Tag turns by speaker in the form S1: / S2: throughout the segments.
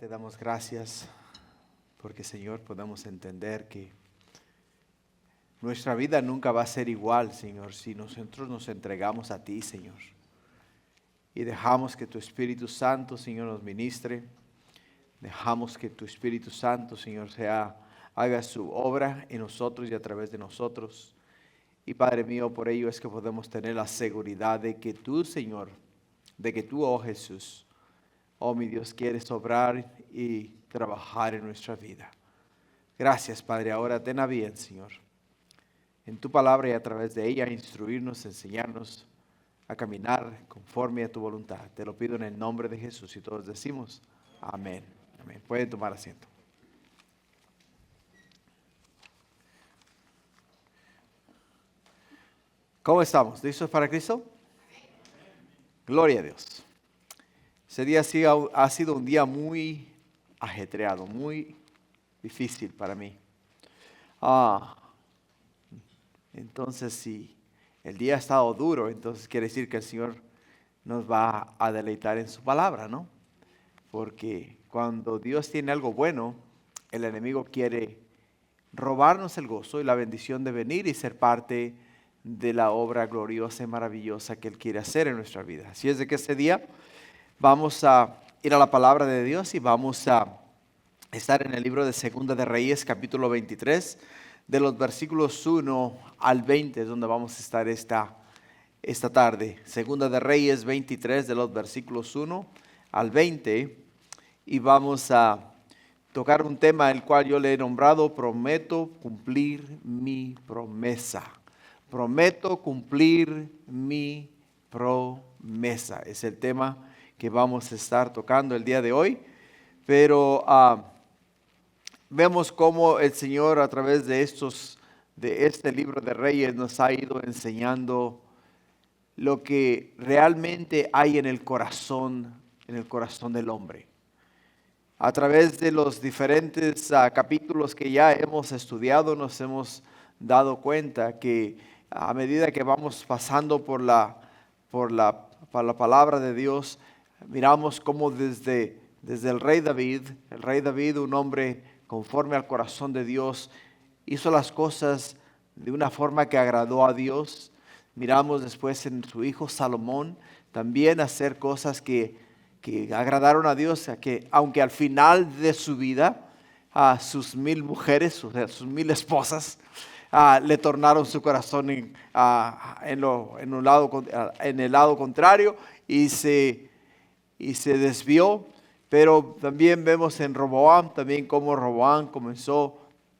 S1: te damos gracias porque, Señor, podemos entender que nuestra vida nunca va a ser igual, Señor, si nosotros nos entregamos a ti, Señor. Y dejamos que tu Espíritu Santo, Señor, nos ministre. Dejamos que tu Espíritu Santo, Señor, haga su obra en nosotros y a través de nosotros. Y Padre mío, por ello es que podemos tener la seguridad de que tú, Señor, de que tú, oh Jesús, oh mi Dios, quieres obrar y trabajar en nuestra vida. Gracias, Padre. Ahora ten a bien, Señor, en tu palabra y a través de ella instruirnos, enseñarnos a caminar conforme a tu voluntad. Te lo pido en el nombre de Jesús y todos decimos amén. Amén. Pueden tomar asiento. ¿Cómo estamos? ¿Listos para Cristo? Gloria a Dios. Ese día ha sido un día muy ajetreado, muy difícil para mí. Entonces, si el día ha estado duro, entonces quiere decir que el Señor nos va a deleitar en su palabra, ¿no? Porque cuando Dios tiene algo bueno, el enemigo quiere robarnos el gozo y la bendición de venir y ser parte de la obra gloriosa y maravillosa que Él quiere hacer en nuestra vida. Así es de que este día vamos a ir a la palabra de Dios y vamos a estar en el libro de Segunda de Reyes, capítulo 23, de los versículos 1 al 20, es donde vamos a estar esta tarde. Segunda de Reyes 23, de los versículos 1 al 20, y vamos a tocar un tema el cual yo le he nombrado Prometo cumplir mi promesa. Prometo cumplir mi promesa. Es el tema que vamos a estar tocando el día de hoy. Pero vemos cómo el Señor a través de este libro de Reyes nos ha ido enseñando lo que realmente hay en el corazón del hombre. A través de los diferentes capítulos que ya hemos estudiado, nos hemos dado cuenta que a medida que vamos pasando por la palabra de Dios, miramos cómo desde el rey David, un hombre conforme al corazón de Dios, hizo las cosas de una forma que agradó a Dios. Miramos después en su hijo Salomón también hacer cosas que agradaron a Dios, que aunque al final de su vida a sus 1000 mujeres, sus 1000 esposas, le tornaron su corazón en el lado contrario y se desvió. Pero también vemos en Roboam, también cómo Roboam comenzó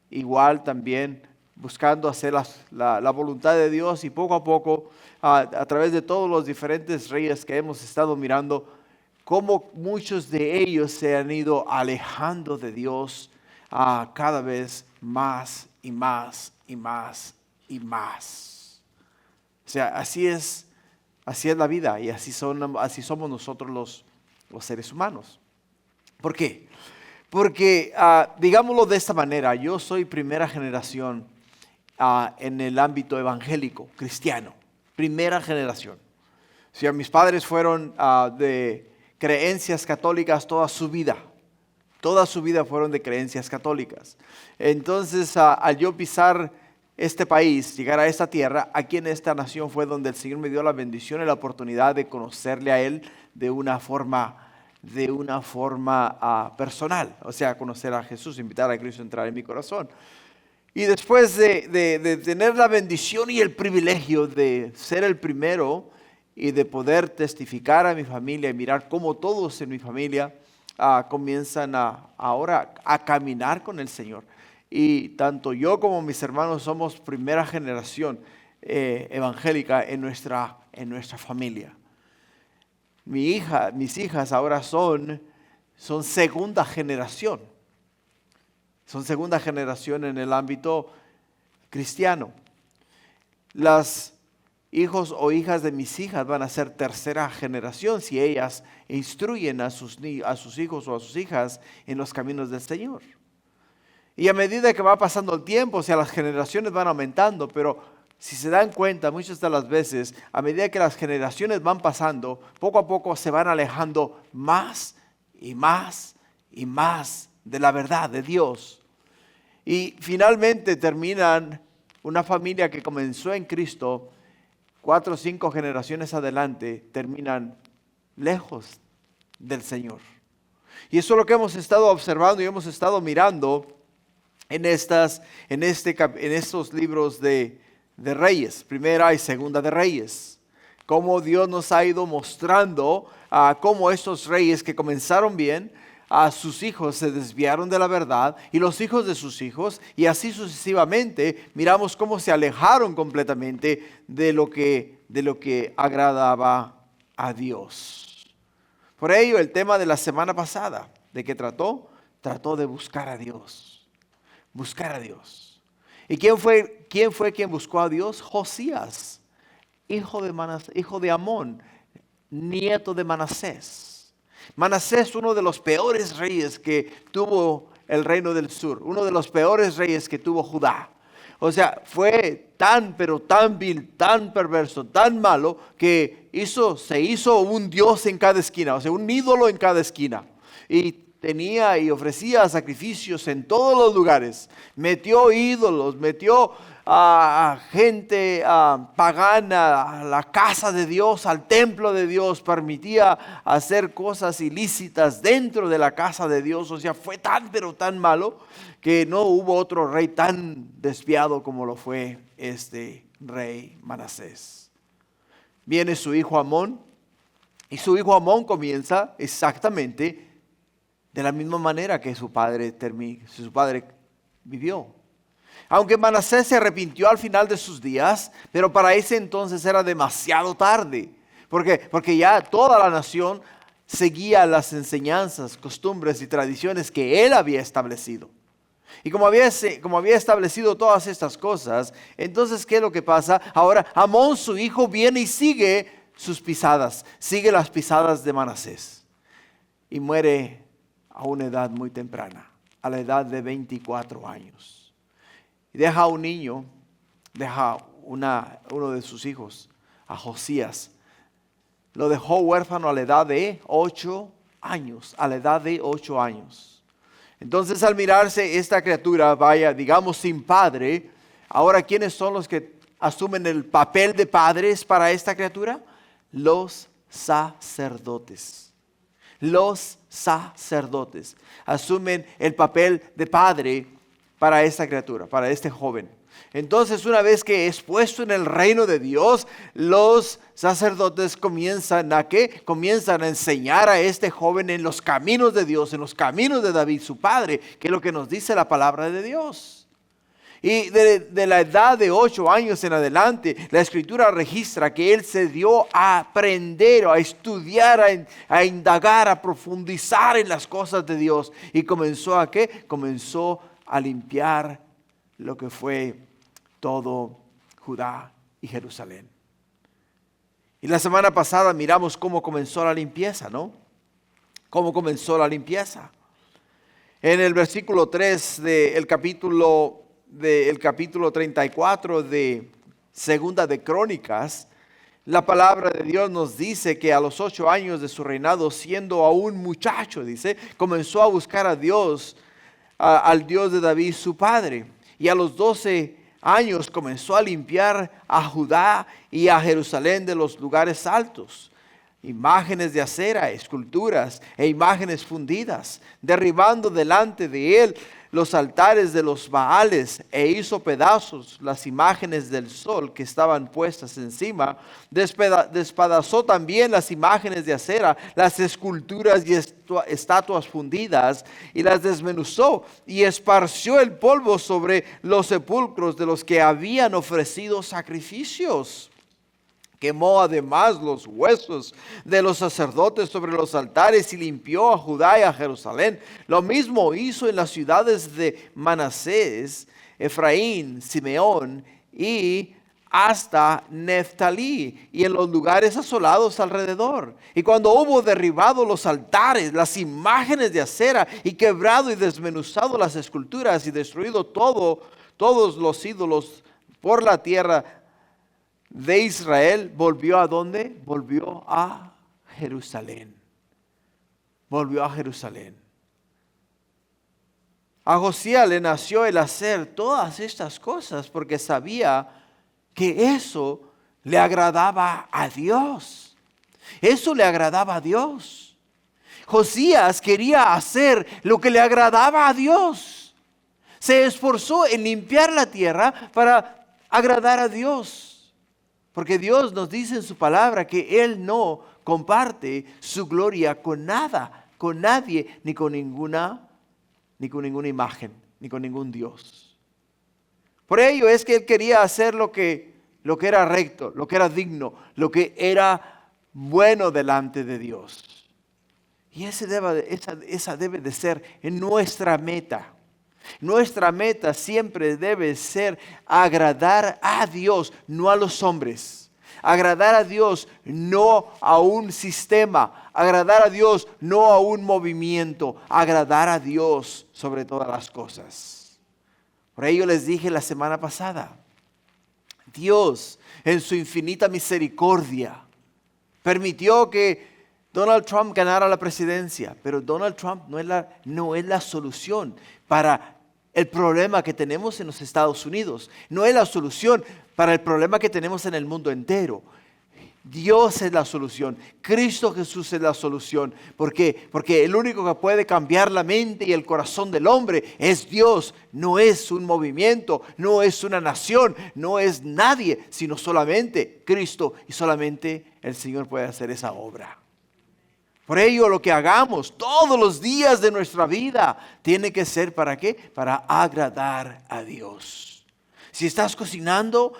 S1: igual también buscando hacer la voluntad de Dios, y poco a poco a través de todos los diferentes reyes que hemos estado mirando, cómo muchos de ellos se han ido alejando de Dios cada vez más y más y más y más. O sea, así es la vida y así somos nosotros los seres humanos. ¿Por qué? Porque, digámoslo de esta manera, yo soy primera generación en el ámbito evangélico, cristiano. Primera generación. O sea, mis padres fueron de creencias católicas toda su vida. Toda su vida fueron de creencias católicas. Entonces, al yo pisar este país, llegar a esta tierra, aquí en esta nación fue donde el Señor me dio la bendición y la oportunidad de conocerle a Él de una forma personal. O sea, conocer a Jesús, invitar a Cristo a entrar en mi corazón. Y después de tener la bendición y el privilegio de ser el primero y de poder testificar a mi familia y mirar cómo todos en mi familia comienzan ahora a caminar con el Señor. Y tanto yo como mis hermanos somos primera generación evangélica en nuestra familia. Mis hijas ahora son segunda generación. Son segunda generación en el ámbito cristiano. Las hijos o hijas de mis hijas van a ser tercera generación si ellas instruyen a sus hijos o a sus hijas en los caminos del Señor. Y a medida que va pasando el tiempo, o sea, las generaciones van aumentando, pero si se dan cuenta, muchas de las veces, a medida que las generaciones van pasando, poco a poco se van alejando más y más y más de la verdad de Dios. Y finalmente terminan una familia que comenzó en Cristo, 4 o 5 generaciones adelante, terminan lejos del Señor. Y eso es lo que hemos estado observando y hemos estado mirando en estos libros de Reyes, Primera y Segunda de Reyes. Cómo Dios nos ha ido mostrando cómo estos reyes que comenzaron bien, a sus hijos se desviaron de la verdad y los hijos de sus hijos, y así sucesivamente miramos cómo se alejaron completamente de lo que agradaba a Dios. Por ello el tema de la semana pasada, ¿de qué trató? Trató de buscar a Dios. Buscar a Dios. ¿Y quién fue quien buscó a Dios? Josías, hijo de Amón, nieto de Manasés. Manasés, uno de los peores reyes que tuvo el reino del sur, uno de los peores reyes que tuvo Judá. O sea, fue pero tan vil, tan perverso, tan malo, que se hizo un dios en cada esquina, o sea, un ídolo en cada esquina. Y tenía y ofrecía sacrificios en todos los lugares. Metió ídolos, metió a gente pagana a la casa de Dios, al templo de Dios. Permitía hacer cosas ilícitas dentro de la casa de Dios. O sea, fue pero tan malo que no hubo otro rey tan desviado como lo fue este rey Manasés. Viene su hijo Amón, y su hijo Amón comienza exactamente de la misma manera que su padre vivió. Aunque Manasés se arrepintió al final de sus días, pero para ese entonces era demasiado tarde. Porque ya toda la nación seguía las enseñanzas, costumbres y tradiciones que él había establecido. Y como había establecido todas estas cosas, entonces ¿qué es lo que pasa? Ahora Amón, su hijo, viene y sigue sus pisadas, sigue las pisadas de Manasés. Y muere a una edad muy temprana, a la edad de 24 años. Y deja a un niño, uno de sus hijos, a Josías. Lo dejó huérfano a la edad de 8 años, Entonces al mirarse esta criatura, digamos sin padre, ahora ¿quiénes son los que asumen el papel de padres para esta criatura? Los sacerdotes. Los sacerdotes asumen el papel de padre para esta criatura, para este joven. Entonces, una vez que es puesto en el reino de Dios, los sacerdotes comienzan a enseñar a este joven en los caminos de Dios, en los caminos de David, su padre, que es lo que nos dice la palabra de Dios. Y de la edad de 8 años en adelante, la Escritura registra que él se dio a aprender, a estudiar, a indagar, a profundizar en las cosas de Dios. ¿Y comenzó a qué? Comenzó a limpiar lo que fue todo Judá y Jerusalén. Y la semana pasada miramos cómo comenzó la limpieza, ¿no? Cómo comenzó la limpieza. En el versículo 3 del capítulo 34 de Segunda de Crónicas, la palabra de Dios nos dice que a los 8 años de su reinado, siendo aún muchacho, comenzó a buscar a Dios, al Dios de David, su padre. Y a los 12 años comenzó a limpiar a Judá y a Jerusalén de los lugares altos, imágenes de acera, esculturas e imágenes fundidas, derribando delante de él los altares de los Baales, e hizo pedazos las imágenes del sol que estaban puestas encima. Despedazó también las imágenes de acera, las esculturas y estatuas fundidas, y las desmenuzó, y esparció el polvo sobre los sepulcros de los que habían ofrecido sacrificios. Quemó además los huesos de los sacerdotes sobre los altares y limpió a Judá y a Jerusalén. Lo mismo hizo en las ciudades de Manasés, Efraín, Simeón y hasta Neftalí, y en los lugares asolados alrededor. Y cuando hubo derribado los altares, las imágenes de acera, y quebrado y desmenuzado las esculturas, y destruido todos los ídolos por la tierra de Israel, volvió ¿a dónde? Volvió a Jerusalén. Volvió a Jerusalén. A Josías le nació el hacer todas estas cosas porque sabía que eso le agradaba a Dios. Eso le agradaba a Dios. Josías quería hacer lo que le agradaba a Dios. Se esforzó en limpiar la tierra para agradar a Dios. Porque Dios nos dice en su palabra que Él no comparte su gloria con nada, con nadie, ni con ninguna imagen, ni con ningún Dios. Por ello es que Él quería hacer lo que era recto, lo que era digno, lo que era bueno delante de Dios. Y esa debe de ser nuestra meta. Nuestra meta siempre debe ser agradar a Dios, no a los hombres. Agradar a Dios, no a un sistema. Agradar a Dios, no a un movimiento. Agradar a Dios sobre todas las cosas. Por ello les dije la semana pasada, Dios en su infinita misericordia permitió que Donald Trump ganara la presidencia, pero Donald Trump no es la solución para el problema que tenemos en los Estados Unidos. No es la solución para el problema que tenemos en el mundo entero. Dios es la solución. Cristo Jesús es la solución. ¿Por qué? Porque el único que puede cambiar la mente y el corazón del hombre es Dios. No es un movimiento, no es una nación, no es nadie, sino solamente Cristo. Y solamente el Señor puede hacer esa obra. Por ello, lo que hagamos todos los días de nuestra vida tiene que ser, ¿para qué? Para agradar a Dios. Si estás cocinando,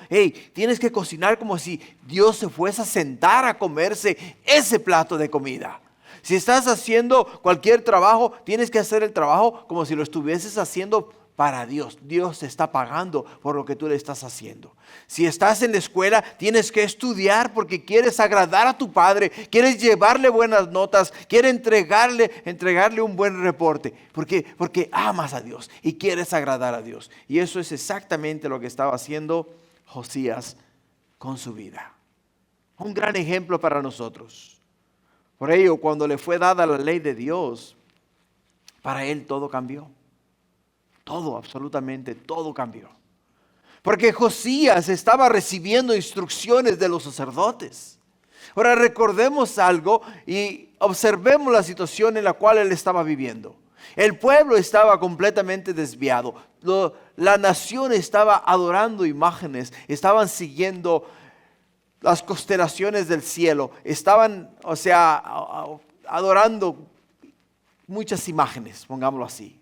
S1: tienes que cocinar como si Dios se fuese a sentar a comerse ese plato de comida. Si estás haciendo cualquier trabajo, tienes que hacer el trabajo como si lo estuvieses haciendo para Dios. Dios te está pagando por lo que tú le estás haciendo. Si estás en la escuela, tienes que estudiar porque quieres agradar a tu padre, quieres llevarle buenas notas, quieres entregarle un buen reporte. Porque amas a Dios y quieres agradar a Dios. Y eso es exactamente lo que estaba haciendo Josías con su vida. Un gran ejemplo para nosotros. Por ello, cuando le fue dada la ley de Dios, para él todo cambió. Todo, absolutamente todo cambió. Porque Josías estaba recibiendo instrucciones de los sacerdotes. Ahora recordemos algo y observemos la situación en la cual él estaba viviendo. El pueblo estaba completamente desviado. La nación estaba adorando imágenes, estaban siguiendo las constelaciones del cielo, estaban, adorando muchas imágenes, pongámoslo así.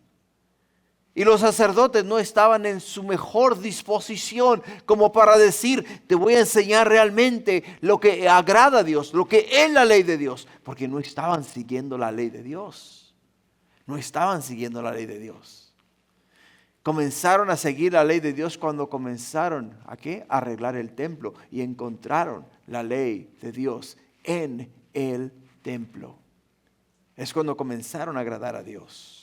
S1: Y los sacerdotes no estaban en su mejor disposición como para decir, te voy a enseñar realmente lo que agrada a Dios, lo que es la ley de Dios. Porque no estaban siguiendo la ley de Dios. No estaban siguiendo la ley de Dios. Comenzaron a seguir la ley de Dios cuando comenzaron ¿a qué? A arreglar el templo y encontraron la ley de Dios en el templo. Es cuando comenzaron a agradar a Dios.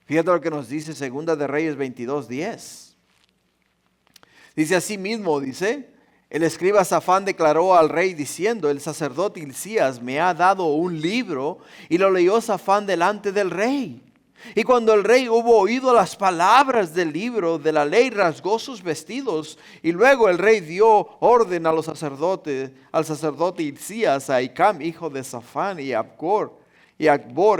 S1: Fíjate lo que nos dice 2 de Reyes 22:10. Dice así mismo, el escriba Safán declaró al rey diciendo, el sacerdote Hilcías me ha dado un libro, y lo leyó Safán delante del rey. Y cuando el rey hubo oído las palabras del libro de la ley, rasgó sus vestidos. Y luego el rey dio orden a los sacerdotes, al sacerdote Hilcías, a Icam, hijo de Safán, y a Acbor,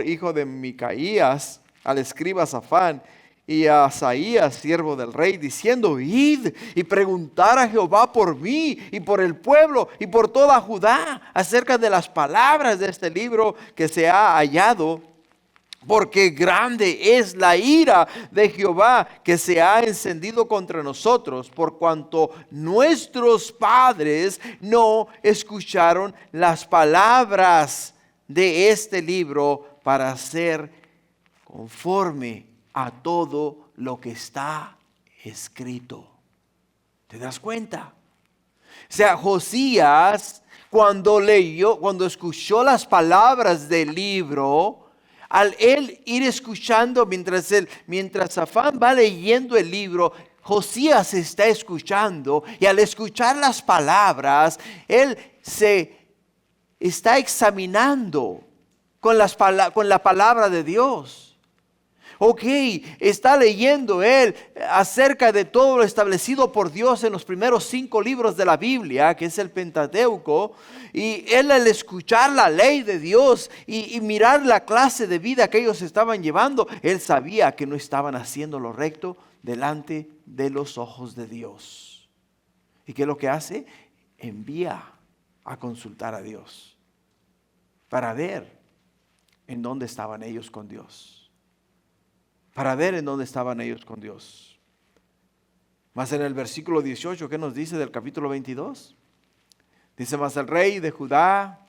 S1: hijo de Micaías, al escriba Safán, y a Asaías, siervo del rey, diciendo, id y preguntar a Jehová por mí y por el pueblo y por toda Judá acerca de las palabras de este libro que se ha hallado, porque grande es la ira de Jehová que se ha encendido contra nosotros, por cuanto nuestros padres no escucharon las palabras de este libro para hacer conforme a todo lo que está escrito. ¿Te das cuenta? O sea, Josías, cuando escuchó las palabras del libro, al él ir escuchando, mientras Safán va leyendo el libro, Josías está escuchando, y al escuchar las palabras, él se está examinando con la palabra de Dios. Ok, está leyendo él acerca de todo lo establecido por Dios en los primeros 5 libros de la Biblia, que es el Pentateuco, y él al escuchar la ley de Dios y mirar la clase de vida que ellos estaban llevando, él sabía que no estaban haciendo lo recto delante de los ojos de Dios. ¿Y qué es lo que hace? Envía a consultar a Dios para ver en dónde estaban ellos con Dios. Para ver en dónde estaban ellos con Dios. Más en el versículo 18, ¿qué nos dice del capítulo 22? Dice, mas el rey de Judá,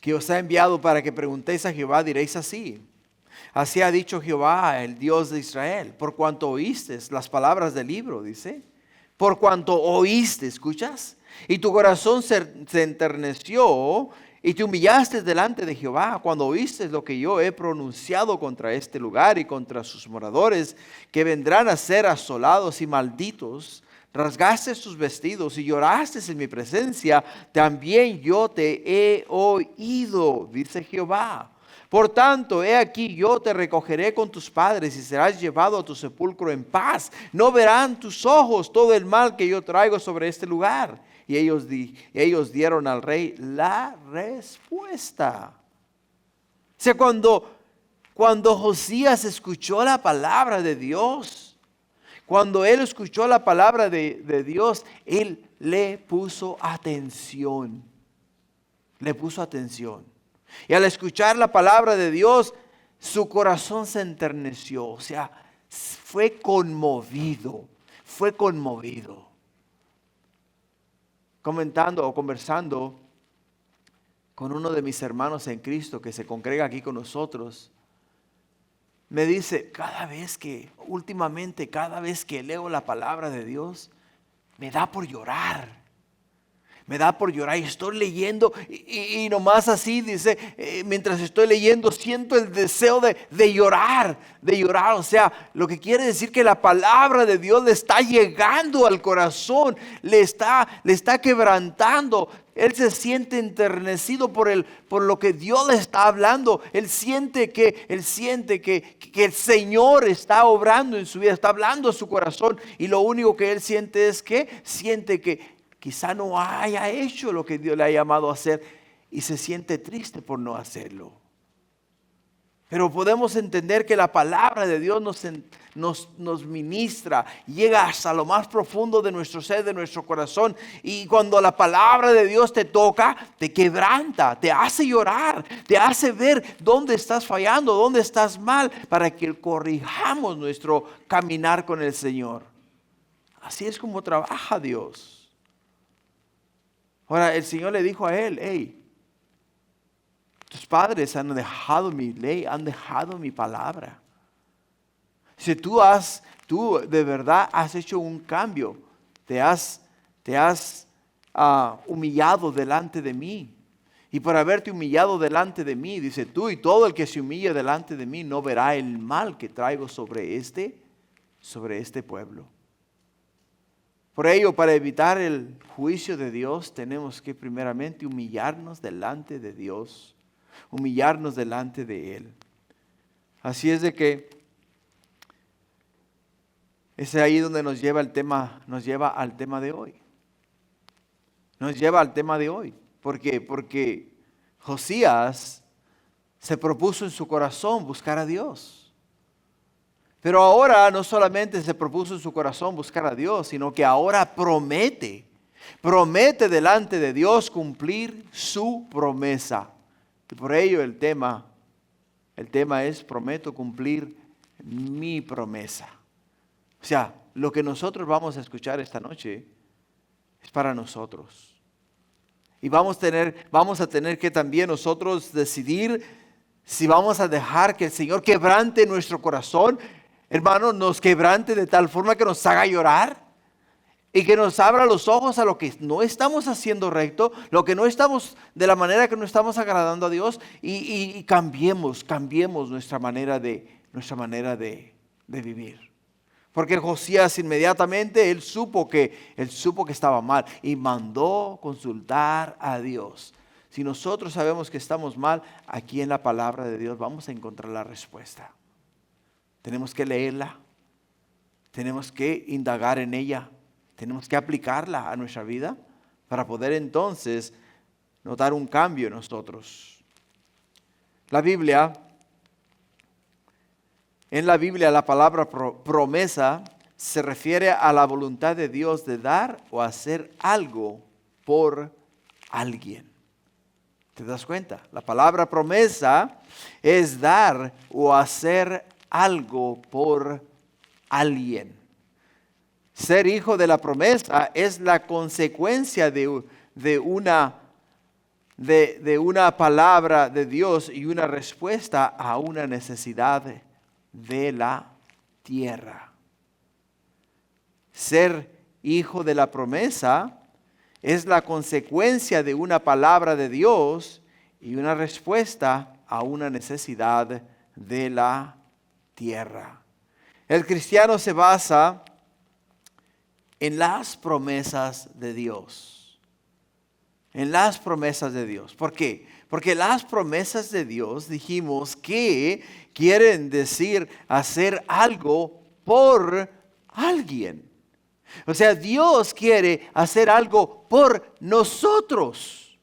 S1: que os ha enviado para que preguntéis a Jehová, diréis así. Así ha dicho Jehová, el Dios de Israel, por cuanto oíste las palabras del libro, dice. Por cuanto oíste, ¿escuchas? Y tu corazón se enterneció y te humillaste delante de Jehová cuando oíste lo que yo he pronunciado contra este lugar y contra sus moradores, que vendrán a ser asolados y malditos. Rasgaste tus vestidos y lloraste en mi presencia, también yo te he oído, dice Jehová. Por tanto, he aquí yo te recogeré con tus padres y serás llevado a tu sepulcro en paz. No verán tus ojos todo el mal que yo traigo sobre este lugar. Y ellos dieron al rey la respuesta. O sea, cuando Josías escuchó la palabra de Dios, cuando él escuchó la palabra de Dios, él le puso atención. Le puso atención. Y al escuchar la palabra de Dios, su corazón se enterneció. O sea, fue conmovido. Fue conmovido. Comentando o conversando con uno de mis hermanos en Cristo que se congrega aquí con nosotros, me dice, últimamente cada vez que leo la palabra de Dios, me da por llorar. Me da por llorar y estoy leyendo y nomás así dice, mientras estoy leyendo siento el deseo de llorar, o sea, lo que quiere decir que la palabra de Dios le está llegando al corazón, le está quebrantando. Él se siente enternecido por lo que Dios le está hablando. Él siente que el Señor está obrando en su vida, está hablando a su corazón y lo único que él siente es que quizá no haya hecho lo que Dios le ha llamado a hacer y se siente triste por no hacerlo. Pero podemos entender que la palabra de Dios nos ministra, llega hasta lo más profundo de nuestro ser, de nuestro corazón. Y cuando la palabra de Dios te toca, te quebranta, te hace llorar, te hace ver dónde estás fallando, dónde estás mal, para que corrijamos nuestro caminar con el Señor. Así es como trabaja Dios. Ahora el Señor le dijo a él, hey, tus padres han dejado mi ley, han dejado mi palabra. Si tú de verdad has hecho un cambio, te has humillado delante de mí. Y por haberte humillado delante de mí, dice tú, y todo el que se humilla delante de mí no verá el mal que traigo sobre este pueblo. Por ello, para evitar el juicio de Dios, tenemos que primeramente humillarnos delante de Dios, humillarnos delante de Él. Así es de que es ahí donde nos lleva al tema de hoy. Nos lleva al tema de hoy. ¿Por qué? Porque Josías se propuso en su corazón buscar a Dios. Pero ahora no solamente se propuso en su corazón buscar a Dios, sino que ahora promete delante de Dios cumplir su promesa. Y por ello el tema es prometo cumplir mi promesa. O sea, lo que nosotros vamos a escuchar esta noche es para nosotros. Y vamos a tener que también nosotros decidir si vamos a dejar que el Señor quebrante nuestro corazón. Hermano, nos quebrante de tal forma que nos haga llorar y que nos abra los ojos a lo que no estamos haciendo recto, lo que no estamos, de la manera que no estamos agradando a Dios y cambiemos nuestra manera de vivir. Porque Josías inmediatamente él supo que estaba mal y mandó consultar a Dios. Si nosotros sabemos que estamos mal, aquí en la palabra de Dios vamos a encontrar la respuesta. Tenemos que leerla, tenemos que indagar en ella, tenemos que aplicarla a nuestra vida para poder entonces notar un cambio en nosotros. En la Biblia la palabra promesa se refiere a la voluntad de Dios de dar o hacer algo por alguien. ¿Te das cuenta? La palabra promesa es dar o hacer algo por alguien. Ser hijo de la promesa es la consecuencia de una palabra de Dios y una respuesta a una necesidad de la tierra. Ser hijo de la promesa es la consecuencia de una palabra de Dios y una respuesta a una necesidad de la tierra. El cristiano se basa en las promesas de Dios. En las promesas de Dios. ¿Por qué? Porque las promesas de Dios dijimos que quieren decir hacer algo por alguien. O sea, Dios quiere hacer algo por nosotros.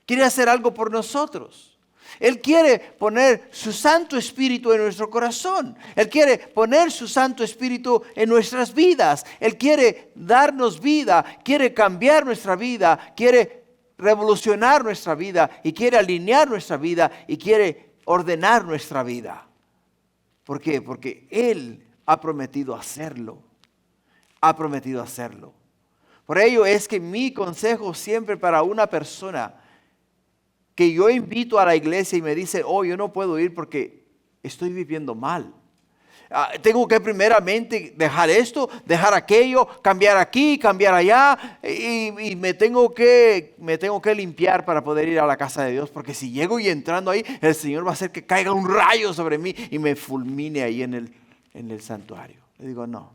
S1: Quiere hacer algo por nosotros. Él quiere poner su Santo Espíritu en nuestro corazón. Él quiere poner su Santo Espíritu en nuestras vidas. Él quiere darnos vida, quiere cambiar nuestra vida, quiere revolucionar nuestra vida y quiere alinear nuestra vida y quiere ordenar nuestra vida. ¿Por qué? Porque Él ha prometido hacerlo. Ha prometido hacerlo. Por ello es que mi consejo siempre para una persona que yo invito a la iglesia y me dice, yo no puedo ir porque estoy viviendo mal. Tengo que primeramente dejar esto, dejar aquello, cambiar aquí, cambiar allá y me tengo que limpiar para poder ir a la casa de Dios, porque si llego y entrando ahí, el Señor va a hacer que caiga un rayo sobre mí y me fulmine ahí en el santuario. Le digo, no,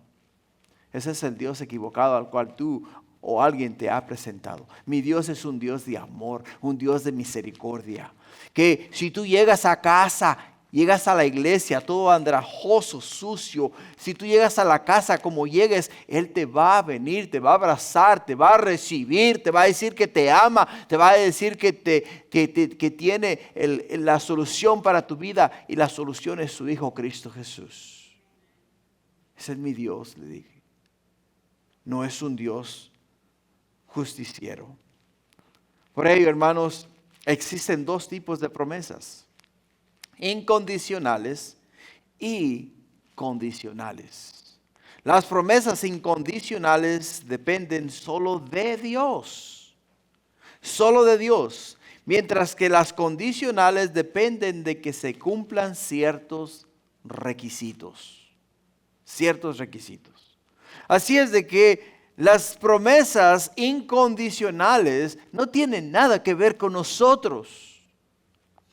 S1: ese es el Dios equivocado al cual tú o alguien te ha presentado. Mi Dios es un Dios de amor, un Dios de misericordia, que si tú llegas a casa, llegas a la iglesia todo andrajoso, sucio, si tú llegas a la casa como llegues, Él te va a venir, te va a abrazar, te va a recibir, te va a decir que te ama, te va a decir que tiene la solución para tu vida, y la solución es su Hijo Cristo Jesús. Ese es mi Dios, le dije. No es un Dios justiciero. Por ello, hermanos, existen dos tipos de promesas: incondicionales y condicionales. Las promesas incondicionales dependen solo de Dios, mientras que las condicionales dependen de que se cumplan ciertos requisitos. Así es de que las promesas incondicionales no tienen nada que ver con nosotros.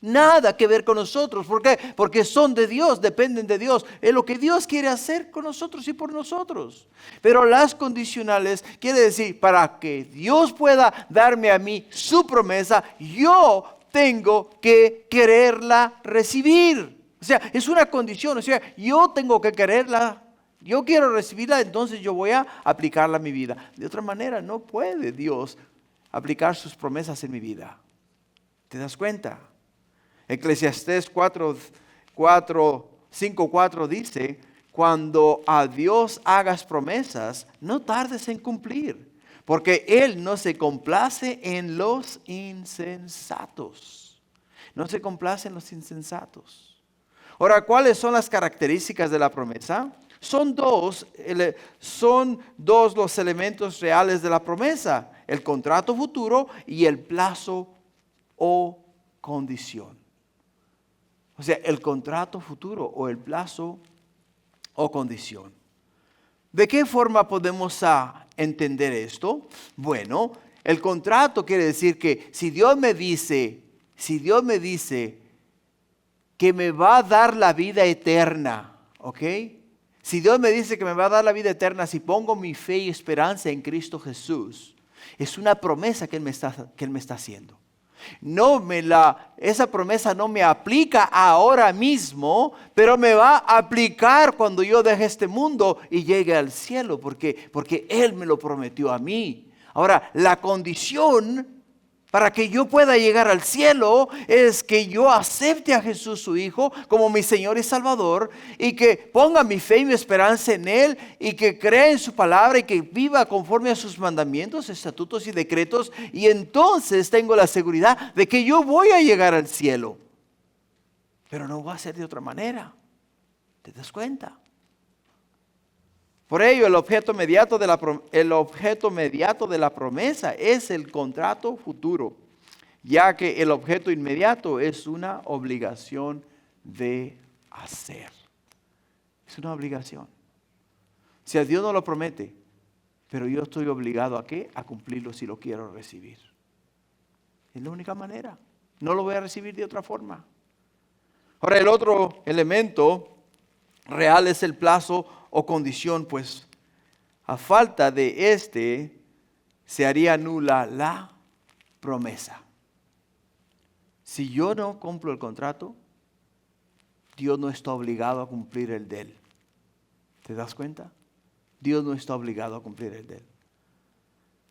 S1: Nada que ver con nosotros. ¿Por qué? Porque son de Dios, dependen de Dios. Es lo que Dios quiere hacer con nosotros y por nosotros. Pero las condicionales quiere decir, para que Dios pueda darme a mí su promesa, yo tengo que quererla recibir. O sea, es una condición. O sea, yo tengo que quererla. Yo quiero recibirla, entonces yo voy a aplicarla a mi vida. De otra manera, no puede Dios aplicar sus promesas en mi vida. ¿Te das cuenta? Eclesiastés 5:4 dice, cuando a Dios hagas promesas, no tardes en cumplir, porque Él no se complace en los insensatos. No se complace en los insensatos. Ahora, ¿cuáles son las características de la promesa? Son dos los elementos reales de la promesa: el contrato futuro y el plazo o condición. O sea, el contrato futuro o el plazo o condición. ¿De qué forma podemos entender esto? Bueno, el contrato quiere decir que si Dios me dice que me va a dar la vida eterna, ¿ok? Si Dios me dice que me va a dar la vida eterna si pongo mi fe y esperanza en Cristo Jesús, es una promesa que Él me está haciendo. Esa promesa no me aplica ahora mismo, pero me va a aplicar cuando yo deje este mundo y llegue al cielo, porque Él me lo prometió a mí. Ahora, la condición para que yo pueda llegar al cielo es que yo acepte a Jesús su Hijo como mi Señor y Salvador, y que ponga mi fe y mi esperanza en Él, y que crea en su palabra y que viva conforme a sus mandamientos, estatutos y decretos, y entonces tengo la seguridad de que yo voy a llegar al cielo. Pero no va a ser de otra manera. ¿Te das cuenta? Por ello, el objeto inmediato de la promesa es el contrato futuro, ya que el objeto inmediato es una obligación de hacer. Es una obligación. Si a Dios no lo promete, pero yo estoy obligado ¿a qué? A cumplirlo si lo quiero recibir. Es la única manera. No lo voy a recibir de otra forma. Ahora, el otro elemento real es el plazo o condición, pues a falta de este se haría nula la promesa. Si yo no cumplo el contrato, Dios no está obligado a cumplir el de Él. ¿Te das cuenta? Dios no está obligado a cumplir el de Él.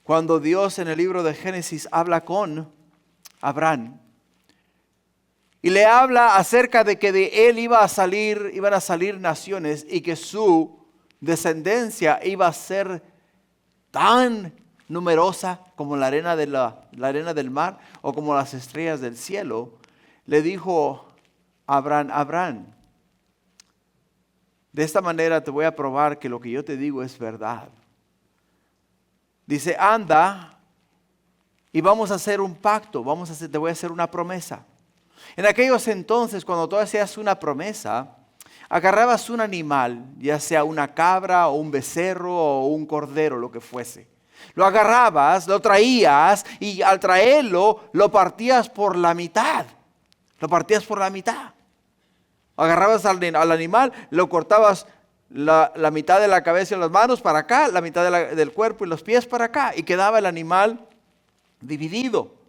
S1: Cuando Dios en el libro de Génesis habla con Abraham y le habla acerca de que de él iban a salir naciones, y que su descendencia iba a ser tan numerosa como la arena del mar o como las estrellas del cielo, le dijo a Abraham, de esta manera te voy a probar que lo que yo te digo es verdad. Dice, anda y vamos a hacer un pacto, te voy a hacer una promesa. En aquellos entonces, cuando tú hacías una promesa, agarrabas un animal, ya sea una cabra o un becerro o un cordero, lo que fuese. Lo agarrabas, lo traías, y al traerlo lo partías por la mitad. Agarrabas al animal, lo cortabas la mitad de la cabeza y las manos para acá, la mitad del cuerpo y los pies para acá, y quedaba el animal dividido.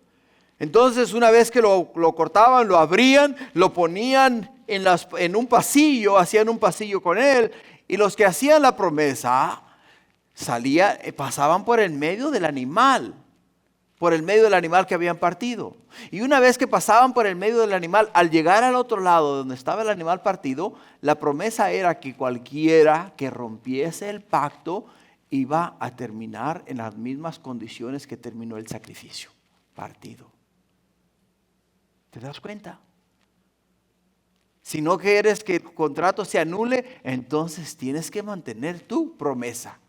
S1: Entonces, una vez que lo cortaban, lo abrían, lo ponían en un pasillo, hacían un pasillo con él, y los que hacían la promesa pasaban por el medio del animal que habían partido. Y una vez que pasaban por el medio del animal, al llegar al otro lado donde estaba el animal partido, la promesa era que cualquiera que rompiese el pacto iba a terminar en las mismas condiciones que terminó el sacrificio, partido. ¿Te das cuenta? Si no quieres que el contrato se anule, entonces tienes que mantener tu promesa.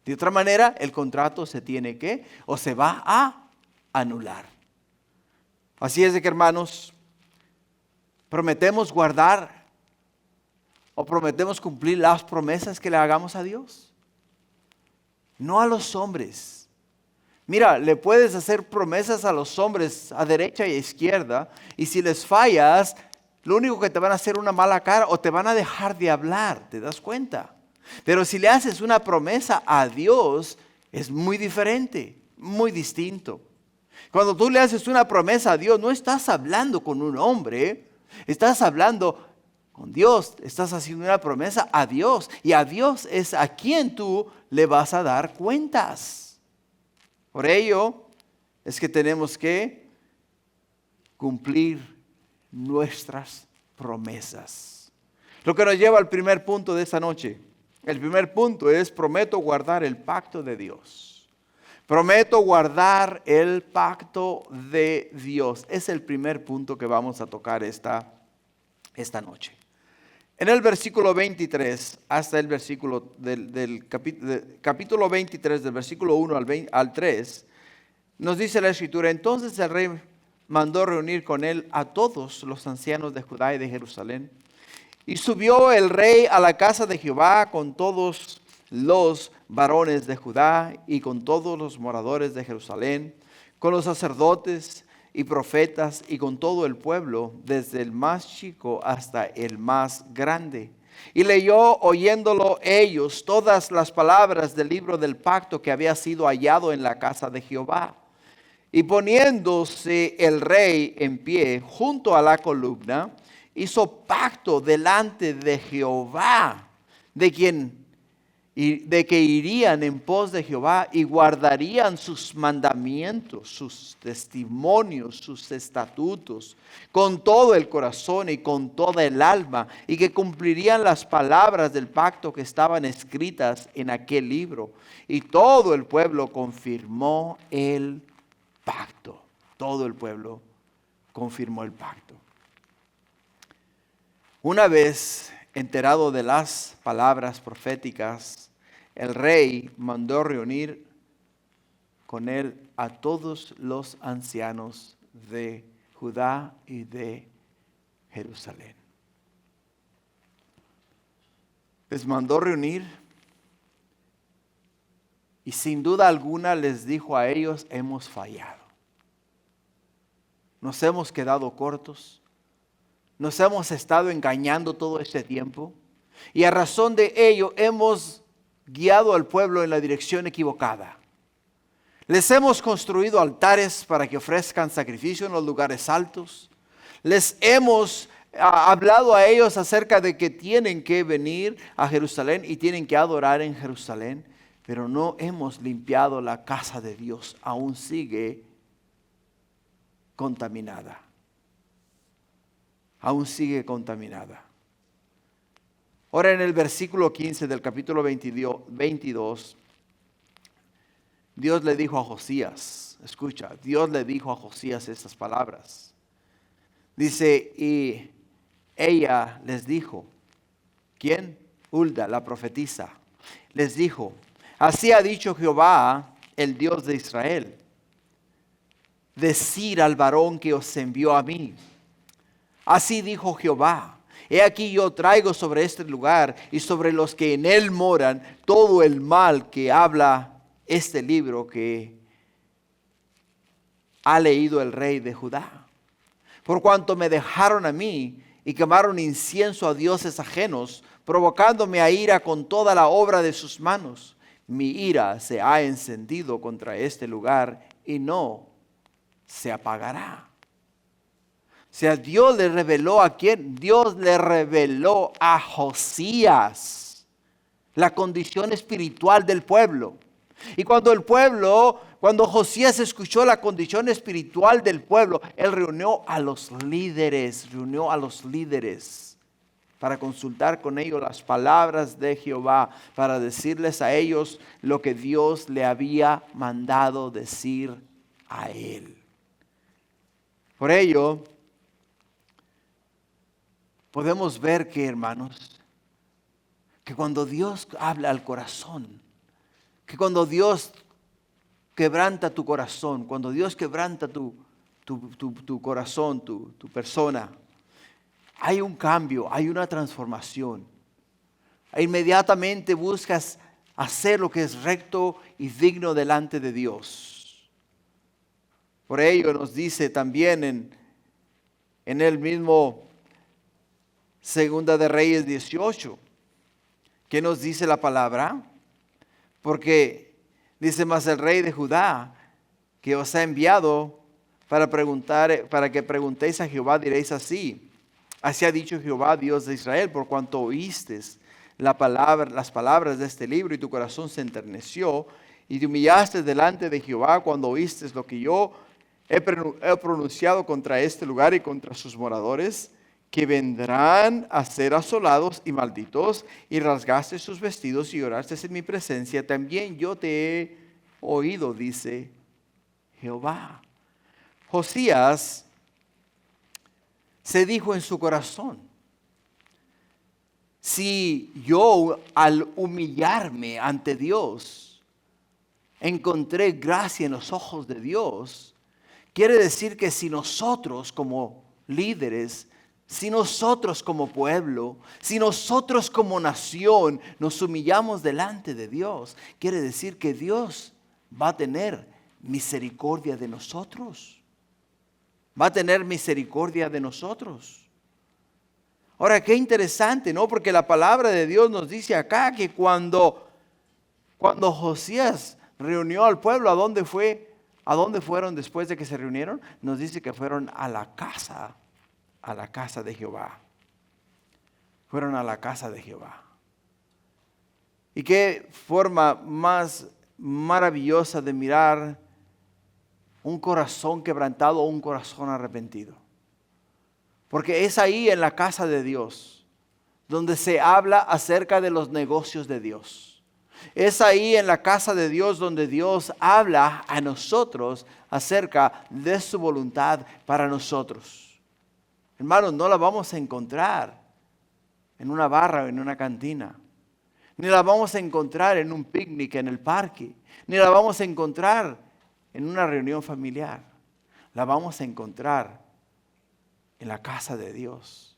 S1: De otra manera, el contrato se va a anular. Así es de que, hermanos, prometemos guardar o prometemos cumplir las promesas que le hagamos a Dios. No a los hombres. Mira, le puedes hacer promesas a los hombres a derecha y a izquierda, y si les fallas, lo único que te van a hacer una mala cara o te van a dejar de hablar, ¿te das cuenta? Pero si le haces una promesa a Dios, es muy diferente, muy distinto. Cuando tú le haces una promesa a Dios, no estás hablando con un hombre, estás hablando con Dios, estás haciendo una promesa a Dios, y a Dios es a quien tú le vas a dar cuentas. Por ello es que tenemos que cumplir nuestras promesas. Lo que nos lleva al primer punto de esta noche. El primer punto es: prometo guardar el pacto de Dios. Prometo guardar el pacto de Dios. Es el primer punto que vamos a tocar esta noche. En el versículo 23, hasta el versículo del capítulo 23, del versículo 1 al 3, nos dice la Escritura: entonces el rey mandó reunir con él a todos los ancianos de Judá y de Jerusalén. Y subió el rey a la casa de Jehová con todos los varones de Judá y con todos los moradores de Jerusalén, con los sacerdotes y profetas y con todo el pueblo, desde el más chico hasta el más grande. Y leyó, oyéndolo ellos, todas las palabras del libro del pacto que había sido hallado en la casa de Jehová. Y poniéndose el rey en pie junto a la columna, hizo pacto delante de Jehová, de que irían en pos de Jehová y guardarían sus mandamientos, sus testimonios, sus estatutos, con todo el corazón y con toda el alma, y que cumplirían las palabras del pacto que estaban escritas en aquel libro. Y todo el pueblo confirmó el pacto. Todo el pueblo confirmó el pacto. Una vez enterado de las palabras proféticas, el rey mandó reunir con él a todos los ancianos de Judá y de Jerusalén. Les mandó reunir y sin duda alguna les dijo a ellos: hemos fallado. Nos hemos quedado cortos. Nos hemos estado engañando todo este tiempo. Y a razón de ello hemos guiado al pueblo en la dirección equivocada. Les hemos construido altares para que ofrezcan sacrificio en los lugares altos. Les hemos hablado a ellos acerca de que tienen que venir a Jerusalén y tienen que adorar en Jerusalén. Pero no hemos limpiado la casa de Dios. Aún sigue contaminada. Aún sigue contaminada. Ahora en el versículo 15 del capítulo 22, Dios le dijo a Josías, escucha, Dios le dijo a Josías estas palabras. Dice, y ella les dijo, ¿quién? Hulda, la profetisa, les dijo: así ha dicho Jehová, el Dios de Israel, decir al varón que os envió a mí. Así dijo Jehová: he aquí yo traigo sobre este lugar y sobre los que en él moran todo el mal que habla este libro que ha leído el rey de Judá. Por cuanto me dejaron a mí y quemaron incienso a dioses ajenos, provocándome a ira con toda la obra de sus manos, mi ira se ha encendido contra este lugar y no se apagará. O sea, Dios le reveló ¿a quién? Dios le reveló a Josías la condición espiritual del pueblo. Y cuando Josías escuchó la condición espiritual del pueblo, él reunió a los líderes para consultar con ellos las palabras de Jehová, para decirles a ellos lo que Dios le había mandado decir a él. Por ello, podemos ver que, hermanos, que cuando Dios habla al corazón, que cuando Dios quebranta tu corazón, cuando Dios quebranta tu corazón, tu persona, hay un cambio, hay una transformación. Inmediatamente buscas hacer lo que es recto y digno delante de Dios. Por ello nos dice también en el mismo Segunda de Reyes 18. ¿Qué nos dice la palabra? Porque dice: mas el rey de Judá, que os ha enviado para que preguntéis a Jehová, diréis así: así ha dicho Jehová, Dios de Israel, por cuanto oísteis las palabras de este libro y tu corazón se enterneció y te humillaste delante de Jehová cuando oísteis lo que yo he pronunciado contra este lugar y contra sus moradores, que vendrán a ser asolados y malditos, y rasgaste sus vestidos y lloraste en mi presencia, también yo te he oído, dice Jehová. Josías se dijo en su corazón: si yo al humillarme ante Dios encontré gracia en los ojos de Dios, quiere decir que si nosotros como líderes, si nosotros como pueblo, si nosotros como nación nos humillamos delante de Dios, quiere decir que Dios va a tener misericordia de nosotros. Va a tener misericordia de nosotros. Ahora, qué interesante, ¿no? Porque la palabra de Dios nos dice acá que cuando Josías reunió al pueblo, ¿a dónde fue? ¿A dónde fueron después de que se reunieron? Nos dice que fueron a la casa de Jehová. Fueron a la casa de Jehová. Y qué forma más maravillosa de mirar un corazón quebrantado o un corazón arrepentido. Porque es ahí en la casa de Dios donde se habla acerca de los negocios de Dios. Es ahí en la casa de Dios donde Dios habla a nosotros acerca de su voluntad para nosotros. Hermanos, no la vamos a encontrar en una barra o en una cantina. Ni la vamos a encontrar en un picnic en el parque. Ni la vamos a encontrar en una reunión familiar. La vamos a encontrar en la casa de Dios.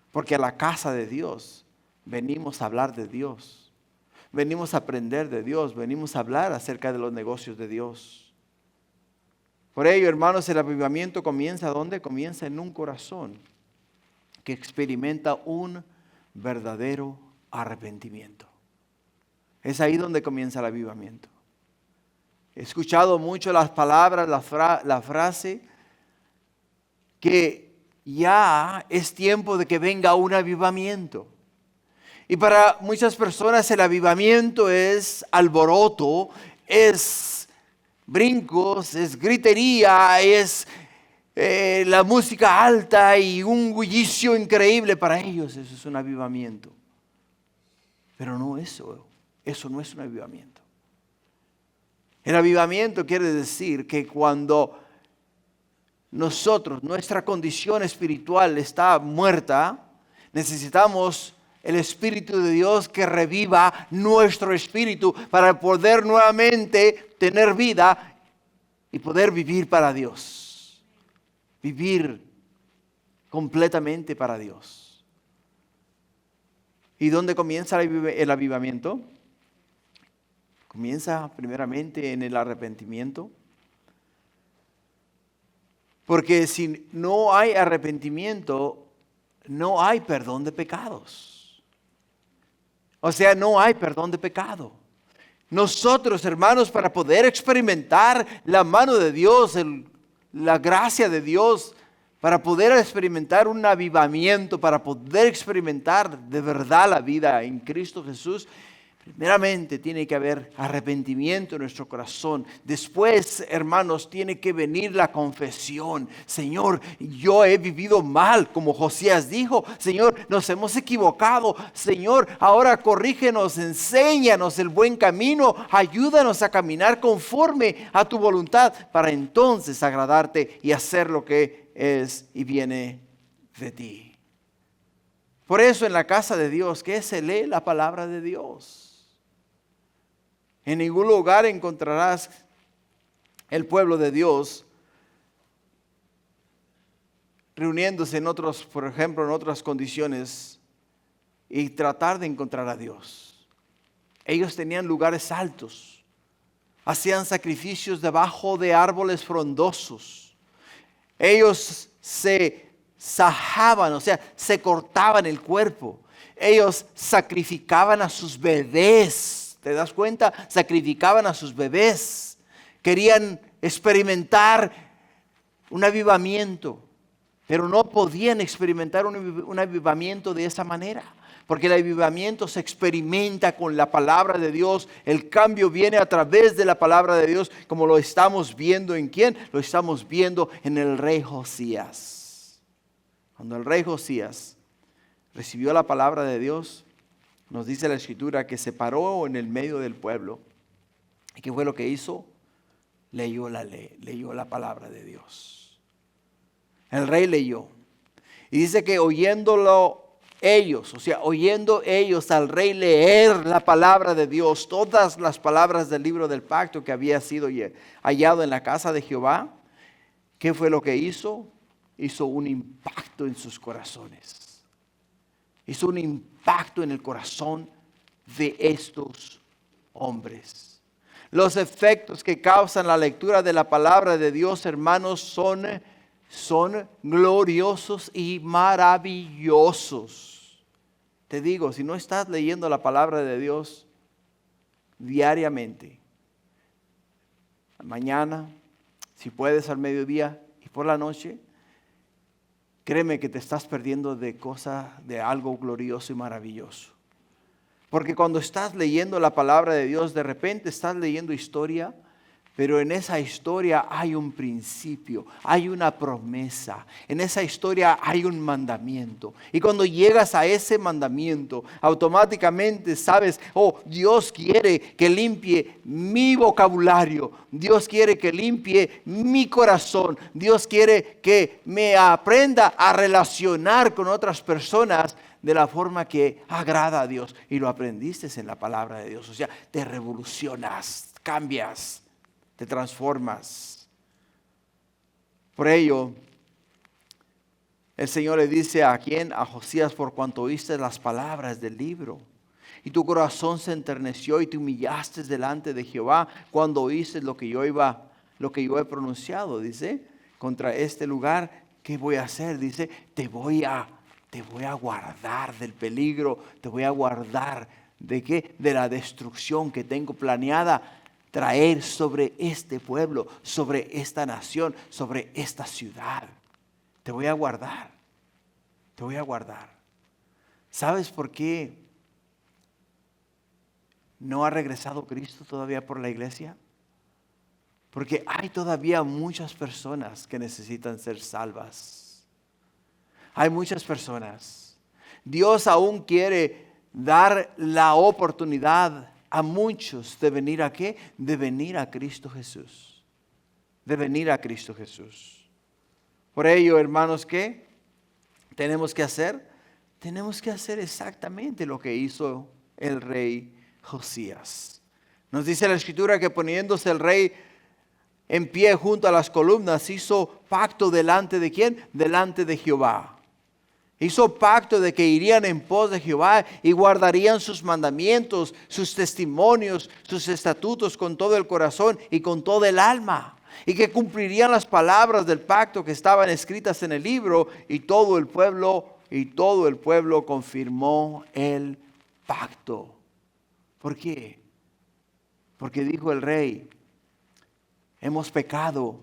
S1: Porque a la casa de Dios venimos a hablar de Dios. Venimos a aprender de Dios. Venimos a hablar acerca de los negocios de Dios. Por ello, hermanos, el avivamiento comienza ¿dónde? Comienza en un corazón que experimenta un verdadero arrepentimiento. Es ahí donde comienza el avivamiento. He escuchado mucho las palabras, la frase, que ya es tiempo de que venga un avivamiento. Y para muchas personas el avivamiento es alboroto, es brincos, es gritería, es la música alta y un bullicio increíble. Para ellos eso es un avivamiento. Pero no eso no es un avivamiento. El avivamiento quiere decir que cuando nuestra condición espiritual está muerta, necesitamos el Espíritu de Dios que reviva nuestro espíritu para poder nuevamente tener vida y poder vivir para Dios. Vivir completamente para Dios. ¿Y dónde comienza el avivamiento? Comienza primeramente en el arrepentimiento. Porque si no hay arrepentimiento, no hay perdón de pecados. O sea, no hay perdón de pecado. Nosotros, hermanos, para poder experimentar la mano de Dios, la gracia de Dios, para poder experimentar un avivamiento, para poder experimentar de verdad la vida en Cristo Jesús, primeramente tiene que haber arrepentimiento en nuestro corazón. Después, hermanos, tiene que venir la confesión. Señor, yo he vivido mal, como Josías dijo. Señor, nos hemos equivocado. Señor, ahora corrígenos, enséñanos el buen camino. Ayúdanos a caminar conforme a tu voluntad para entonces agradarte y hacer lo que es y viene de ti. Por eso en la casa de Dios, ¿qué se lee? La palabra de Dios. En ningún lugar encontrarás el pueblo de Dios reuniéndose en otros, por ejemplo, en otras condiciones y tratar de encontrar a Dios. Ellos tenían lugares altos, hacían sacrificios debajo de árboles frondosos. Ellos se sajaban, o sea, se cortaban el cuerpo. Ellos sacrificaban a sus bebés. ¿Te das cuenta? Sacrificaban a sus bebés. Querían experimentar un avivamiento, pero no podían experimentar un avivamiento de esa manera. Porque el avivamiento se experimenta con la palabra de Dios. El cambio viene a través de la palabra de Dios, como lo estamos viendo en quién. Lo estamos viendo en el rey Josías. Cuando el rey Josías recibió la palabra de Dios, nos dice la Escritura que se paró en el medio del pueblo. ¿Y qué fue lo que hizo? Leyó la ley, leyó la palabra de Dios. El rey leyó. Y dice que oyendo ellos al rey leer la palabra de Dios, todas las palabras del libro del pacto que había sido hallado en la casa de Jehová, ¿qué fue lo que hizo? Hizo un impacto en sus corazones. Hizo un impacto en el corazón de estos hombres. Los efectos que causan la lectura de la palabra de Dios, hermanos, son gloriosos y maravillosos. Te digo, si no estás leyendo la palabra de Dios diariamente, mañana, Si puedes al mediodía y por la noche, créeme que te estás perdiendo de algo glorioso y maravilloso. Porque cuando estás leyendo la palabra de Dios, de repente estás leyendo historia, pero en esa historia hay un principio, hay una promesa. En esa historia hay un mandamiento. Y cuando llegas a ese mandamiento, automáticamente sabes, oh, Dios quiere que limpie mi vocabulario. Dios quiere que limpie mi corazón. Dios quiere que me aprenda a relacionar con otras personas de la forma que agrada a Dios. Y lo aprendiste en la palabra de Dios. O sea, te revolucionas, cambias. Te transformas. Por ello, el Señor le dice a quién, a Josías, por cuanto oíste las palabras del libro, y tu corazón se enterneció y te humillaste delante de Jehová cuando oíste lo que yo he pronunciado, dice, contra este lugar, ¿qué voy a hacer? Dice, te voy a guardar del peligro, te voy a guardar ¿de qué? De la destrucción que tengo planeada traer sobre este pueblo, sobre esta nación, sobre esta ciudad. Te voy a guardar. Te voy a guardar. ¿Sabes por qué no ha regresado Cristo todavía por la iglesia? Porque hay todavía muchas personas que necesitan ser salvas. Hay muchas personas. Dios aún quiere dar la oportunidad a muchos de venir a qué? De venir a Cristo Jesús. De venir a Cristo Jesús. Por ello, hermanos, ¿qué tenemos que hacer? Tenemos que hacer exactamente lo que hizo el rey Josías. Nos dice la Escritura que poniéndose el rey en pie junto a las columnas, hizo pacto delante de ¿quién? Delante de Jehová. Hizo pacto de que irían en pos de Jehová y guardarían sus mandamientos, sus testimonios, sus estatutos con todo el corazón y con todo el alma. Y que cumplirían las palabras del pacto que estaban escritas en el libro, y todo el pueblo confirmó el pacto. ¿Por qué? Porque dijo el rey, hemos pecado,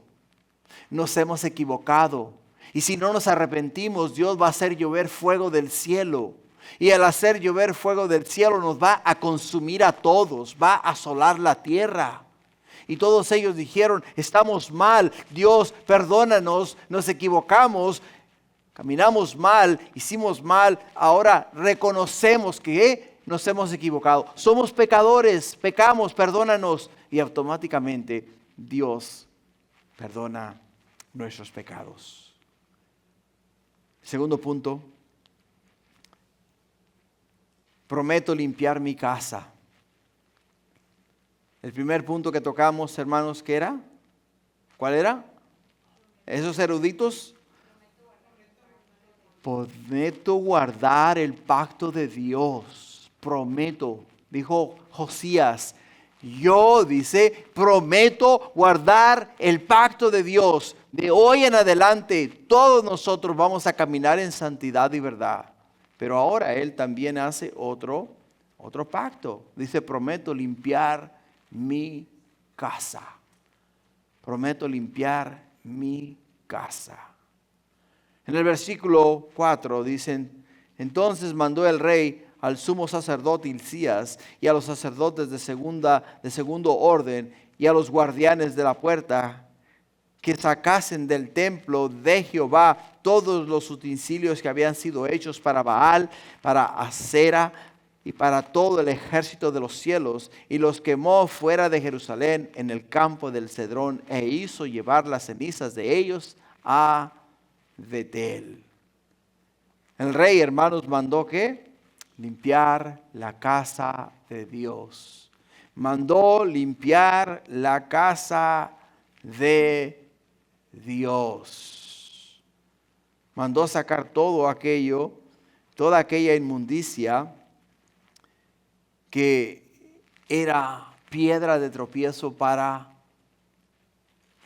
S1: nos hemos equivocado. Y si no nos arrepentimos, Dios va a hacer llover fuego del cielo. Y al hacer llover fuego del cielo nos va a consumir a todos, va a asolar la tierra. Y todos ellos dijeron, estamos mal, Dios, perdónanos, nos equivocamos, caminamos mal, hicimos mal, ahora reconocemos que nos hemos equivocado. Somos pecadores, pecamos, perdónanos. Y automáticamente Dios perdona nuestros pecados. Segundo punto, prometo limpiar mi casa. El primer punto que tocamos, hermanos, ¿qué era? ¿Cuál era? Esos eruditos. Prometo guardar el pacto de Dios. Prometo, dijo Josías. Yo, dice, prometo guardar el pacto de Dios. De hoy en adelante, todos nosotros vamos a caminar en santidad y verdad. Pero ahora Él también hace otro pacto. Dice, prometo limpiar mi casa. Prometo limpiar mi casa. En el versículo 4 dicen, entonces mandó el rey al sumo sacerdote Hilcías y a los sacerdotes de segundo orden y a los guardianes de la puerta que sacasen del templo de Jehová todos los utensilios que habían sido hechos para Baal, para Acera y para todo el ejército de los cielos, y los quemó fuera de Jerusalén en el campo del Cedrón, e hizo llevar las cenizas de ellos a Betel. El rey, hermanos, mandó ¿qué? Limpiar la casa de Dios. Mandó limpiar la casa de Dios. Mandó sacar todo aquello, toda aquella inmundicia que era piedra de tropiezo para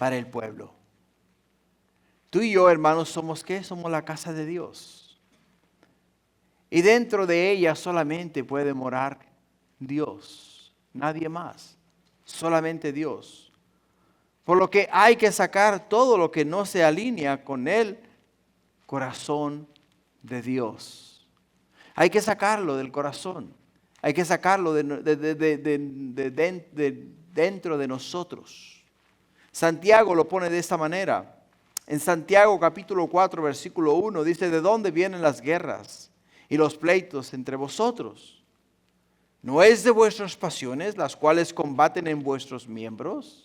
S1: el pueblo. Tú y yo, hermanos, somos ¿qué? Somos la casa de Dios. Y dentro de ella solamente puede morar Dios, nadie más, solamente Dios. Por lo que hay que sacar todo lo que no se alinea con el corazón de Dios. Hay que sacarlo del corazón. Hay que sacarlo de dentro de nosotros. Santiago lo pone de esta manera. En Santiago capítulo 4 versículo 1 dice: ¿de dónde vienen las guerras y los pleitos entre vosotros? ¿No es de vuestras pasiones las cuales combaten en vuestros miembros?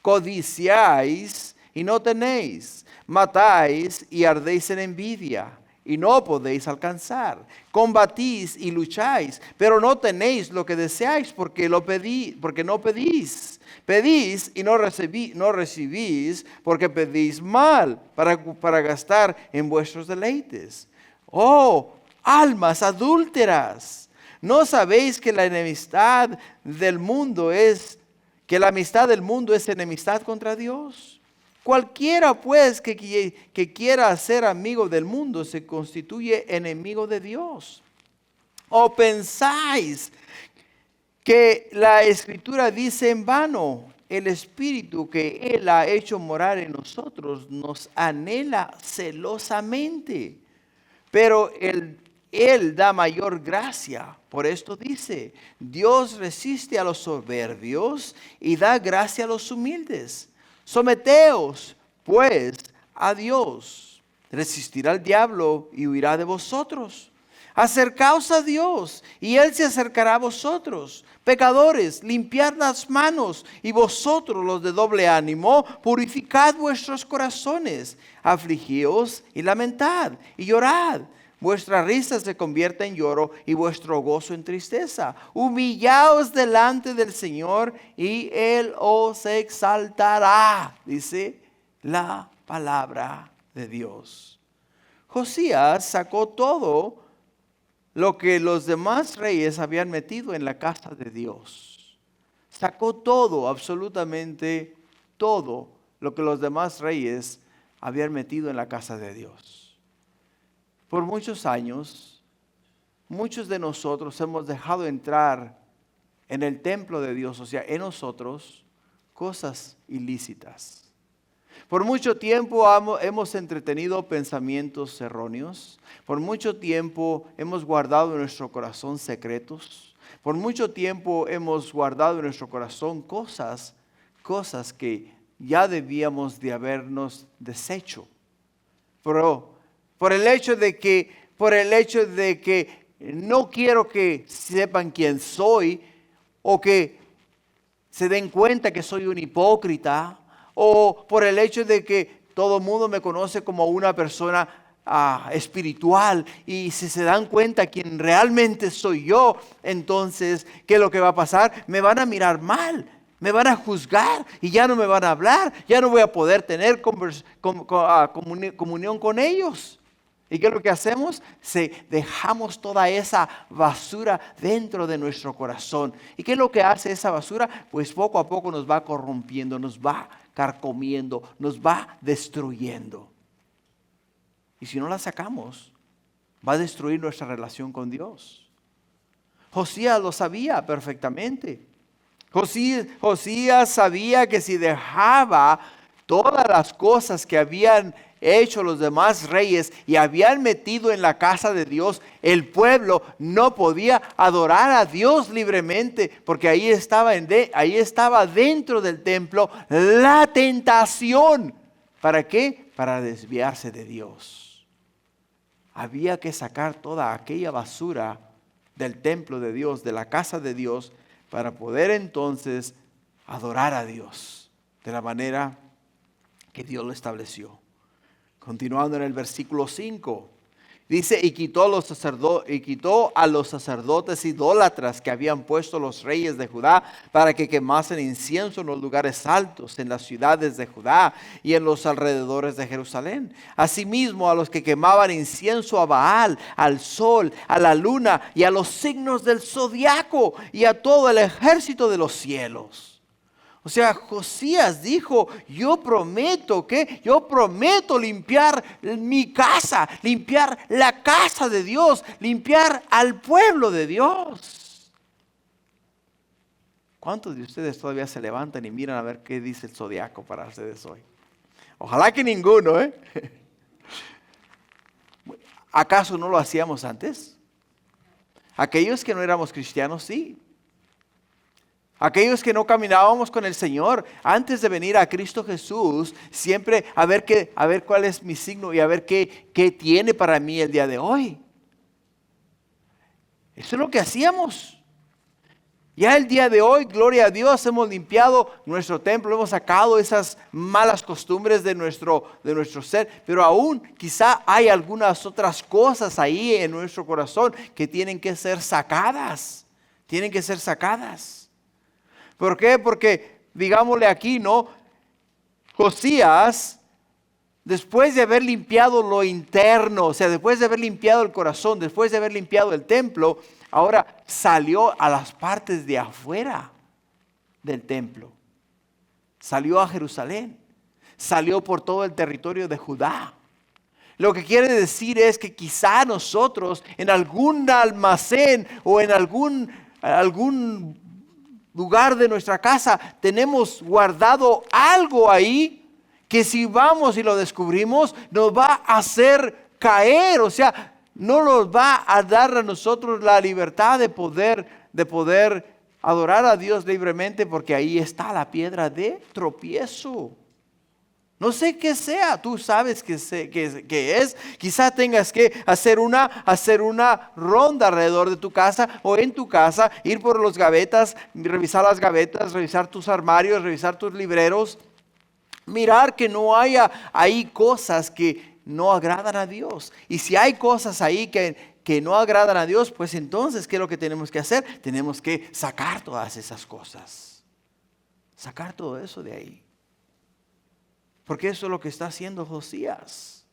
S1: Codiciáis y no tenéis, matáis y ardéis en envidia y no podéis alcanzar. Combatís y lucháis, pero no tenéis lo que deseáis porque no pedís. Pedís y no recibís porque pedís mal para gastar en vuestros deleites. Oh, almas adúlteras, ¿no sabéis que la amistad del mundo es enemistad contra Dios? Cualquiera pues que quiera ser amigo del mundo se constituye enemigo de Dios. ¿O pensáis que la Escritura dice en vano: el Espíritu que Él ha hecho morar en nosotros nos anhela celosamente? Pero Él da mayor gracia. Por esto dice: Dios resiste a los soberbios y da gracia a los humildes. Someteos, pues, a Dios. Resistirá al diablo y huirá de vosotros. Acercaos a Dios y Él se acercará a vosotros. Pecadores, limpiad las manos, y vosotros los de doble ánimo, purificad vuestros corazones. Afligíos y lamentad y llorad. Vuestra risa se convierte en lloro y vuestro gozo en tristeza. Humillaos delante del Señor y Él os exaltará, dice la palabra de Dios. Josías sacó todo lo que los demás reyes habían metido en la casa de Dios. Sacó todo, absolutamente todo lo que los demás reyes habían metido en la casa de Dios. Por muchos años, muchos de nosotros hemos dejado entrar en el templo de Dios, o sea, en nosotros, cosas ilícitas. Por mucho tiempo hemos entretenido pensamientos erróneos. Por mucho tiempo hemos guardado en nuestro corazón secretos. Por mucho tiempo hemos guardado en nuestro corazón cosas que ya debíamos de habernos deshecho. Pero por el hecho de que no quiero que sepan quién soy, o que se den cuenta que soy un hipócrita, o por el hecho de que todo el mundo me conoce como una persona espiritual, y si se dan cuenta quién realmente soy yo, entonces, ¿qué es lo que va a pasar? Me van a mirar mal, me van a juzgar y ya no me van a hablar, ya no voy a poder tener comunión con ellos. ¿Y qué es lo que hacemos? Dejamos toda esa basura dentro de nuestro corazón. ¿Y qué es lo que hace esa basura? Pues poco a poco nos va corrompiendo, nos va carcomiendo, nos va destruyendo. Y si no la sacamos, va a destruir nuestra relación con Dios. Josías lo sabía perfectamente. Josías sabía que si dejaba todas las cosas que habían hecho los demás reyes y habían metido en la casa de Dios, el pueblo no podía adorar a Dios libremente, porque ahí estaba dentro del templo la tentación. ¿Para qué? Para desviarse de Dios. Había que sacar toda aquella basura del templo de Dios, de la casa de Dios, para poder entonces adorar a Dios de la manera que Dios lo estableció. Continuando en el versículo 5, dice: y quitó a los sacerdotes idólatras que habían puesto los reyes de Judá para que quemasen incienso en los lugares altos, en las ciudades de Judá y en los alrededores de Jerusalén. Asimismo a los que quemaban incienso a Baal, al sol, a la luna y a los signos del zodiaco y a todo el ejército de los cielos. O sea, Josías dijo: yo prometo limpiar mi casa, limpiar la casa de Dios, limpiar al pueblo de Dios. ¿Cuántos de ustedes todavía se levantan y miran a ver qué dice el zodiaco para ustedes hoy? Ojalá que ninguno, ¿eh? ¿Acaso no lo hacíamos antes? Aquellos que no éramos cristianos, sí. Aquellos que no caminábamos con el Señor, antes de venir a Cristo Jesús, siempre a ver cuál es mi signo y a ver qué tiene para mí el día de hoy. Eso es lo que hacíamos. Ya el día de hoy, gloria a Dios, hemos limpiado nuestro templo, hemos sacado esas malas costumbres de nuestro ser, pero aún quizá hay algunas otras cosas ahí en nuestro corazón que tienen que ser sacadas. Tienen que ser sacadas. ¿Por qué? Porque, digámosle aquí, ¿no? Josías, después de haber limpiado lo interno, o sea, después de haber limpiado el corazón, después de haber limpiado el templo, ahora salió a las partes de afuera del templo. Salió a Jerusalén. Salió por todo el territorio de Judá. Lo que quiere decir es que quizá nosotros en algún almacén o en algún lugar de nuestra casa tenemos guardado algo ahí que si vamos y lo descubrimos nos va a hacer caer, o sea, no nos va a dar a nosotros la libertad de poder adorar a Dios libremente, porque ahí está la piedra de tropiezo. No sé qué sea, tú sabes qué es. Quizá tengas que hacer una ronda alrededor de tu casa o en tu casa, ir por los gavetas, revisar las gavetas, revisar tus armarios, revisar tus libreros, mirar que no haya ahí cosas que no agradan a Dios. Y si hay cosas ahí que no agradan a Dios, pues entonces, ¿qué es lo que tenemos que hacer? Tenemos que sacar todas esas cosas. Sacar todo eso de ahí. Porque eso es lo que está haciendo Josías.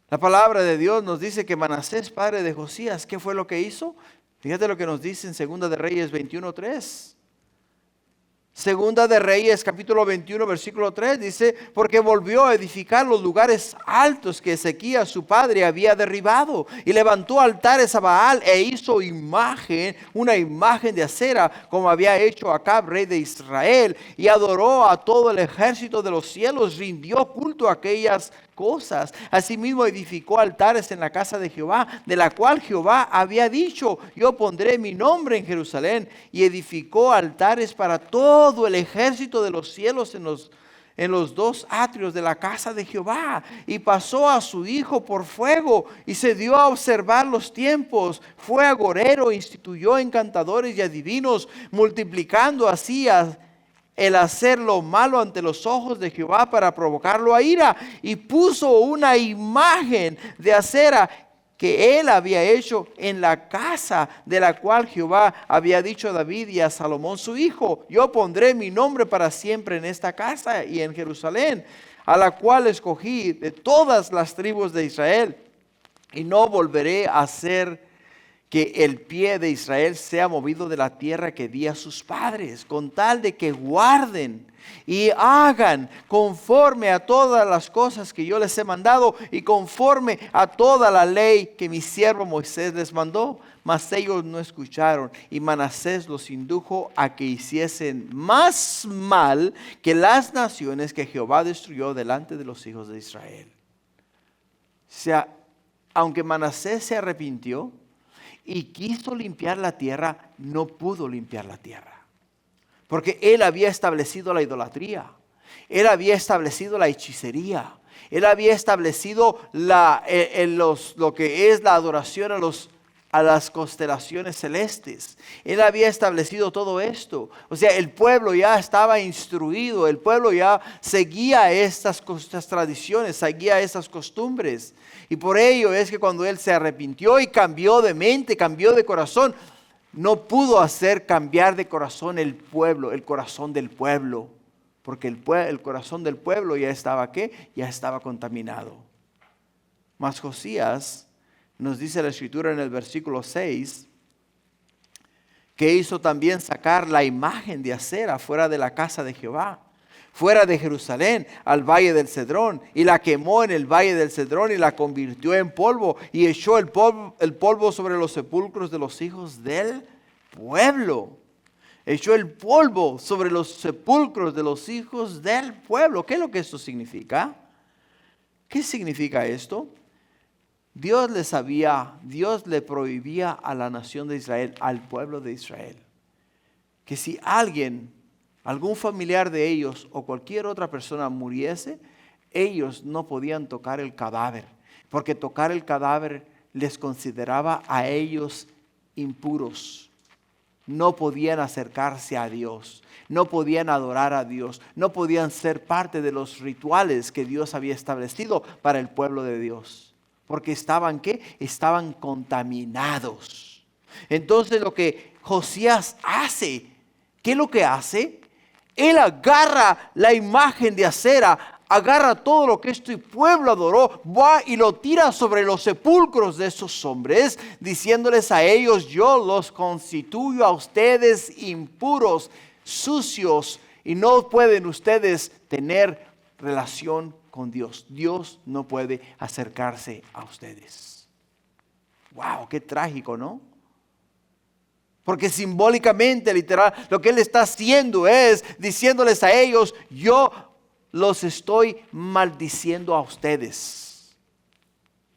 S1: La palabra de Dios nos dice que Manasés, padre de Josías, ¿qué fue lo que hizo? Fíjate lo que nos dice en 2 de Reyes 21:3. Segunda de Reyes, capítulo 21, versículo 3, dice, porque volvió a edificar los lugares altos que Ezequías, su padre, había derribado, y levantó altares a Baal, e hizo una imagen de acera, como había hecho Acab, rey de Israel, y adoró a todo el ejército de los cielos, rindió culto a aquellas cosas. Asimismo edificó altares en la casa de Jehová, de la cual Jehová había dicho, yo pondré mi nombre en Jerusalén, y edificó altares para todo el ejército de los cielos en los dos atrios de la casa de Jehová, y pasó a su hijo por fuego, y se dio a observar los tiempos, fue agorero, instituyó encantadores y adivinos, multiplicando así el hacer lo malo ante los ojos de Jehová para provocarlo a ira, y puso una imagen de acera que él había hecho en la casa de la cual Jehová había dicho a David y a Salomón su hijo, yo pondré mi nombre para siempre en esta casa y en Jerusalén, a la cual escogí de todas las tribus de Israel, y no volveré a hacer que el pie de Israel sea movido de la tierra que di a sus padres, con tal de que guarden y hagan conforme a todas las cosas que yo les he mandado y conforme a toda la ley que mi siervo Moisés les mandó. Mas ellos no escucharon, y Manasés los indujo a que hiciesen más mal que las naciones que Jehová destruyó delante de los hijos de Israel. O sea, aunque Manasés se arrepintió y quiso limpiar la tierra, no pudo limpiar la tierra. Porque él había establecido la idolatría, él había establecido la hechicería, él había establecido lo que es la adoración a las constelaciones celestes. Él había establecido todo esto. O sea, el pueblo ya estaba instruido, el pueblo ya seguía estas tradiciones, seguía estas costumbres. Y por ello es que cuando él se arrepintió y cambió de mente, cambió de corazón, no pudo hacer cambiar de corazón el corazón del pueblo. Porque el corazón del pueblo ya estaba, ¿qué? Ya estaba contaminado. Mas Josías, nos dice la escritura en el versículo 6, que hizo también sacar la imagen de acera fuera de la casa de Jehová, fuera de Jerusalén, al valle del Cedrón, y la quemó en el valle del Cedrón y la convirtió en polvo, y echó el polvo sobre los sepulcros de los hijos del pueblo. echó el polvo sobre los sepulcros de los hijos del pueblo. ¿Qué es lo que esto significa? ¿Qué significa esto? Dios le prohibía a la nación de Israel, al pueblo de Israel, que si algún familiar de ellos o cualquier otra persona muriese, ellos no podían tocar el cadáver, porque tocar el cadáver les consideraba a ellos impuros. No podían acercarse a Dios, no podían adorar a Dios, no podían ser parte de los rituales que Dios había establecido para el pueblo de Dios. Porque estaban, ¿qué? Estaban contaminados. Entonces lo que Josías hace, ¿qué es lo que hace? Él agarra la imagen de acera, agarra todo lo que este pueblo adoró, va y lo tira sobre los sepulcros de esos hombres, diciéndoles a ellos: yo los constituyo a ustedes impuros, sucios, y no pueden ustedes tener relación con Dios. Dios no puede acercarse a ustedes. Wow, qué trágico, ¿no? Porque simbólicamente, literal, lo que Él está haciendo es diciéndoles a ellos: yo los estoy maldiciendo a ustedes.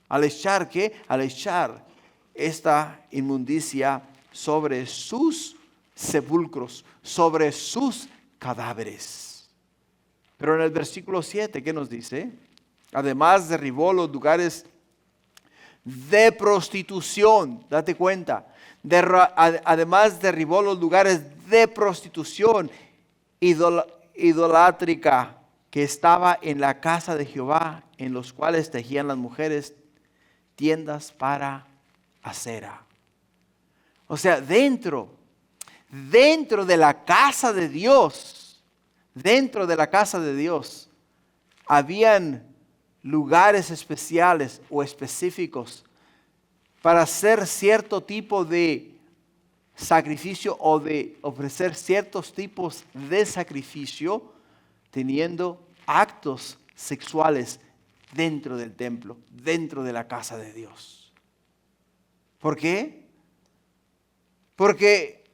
S1: Al echar, ¿qué? Al echar esta inmundicia sobre sus sepulcros, sobre sus cadáveres. Pero en el versículo 7, ¿qué nos dice? Además derribó los lugares de prostitución. Date cuenta. Además derribó los lugares de prostitución idolátrica que estaba en la casa de Jehová, en los cuales tejían las mujeres tiendas para acera. O sea, dentro de la casa de Dios, habían lugares especiales o específicos para hacer cierto tipo de sacrificio o de ofrecer ciertos tipos de sacrificio, teniendo actos sexuales dentro del templo, dentro de la casa de Dios. ¿Por qué? Porque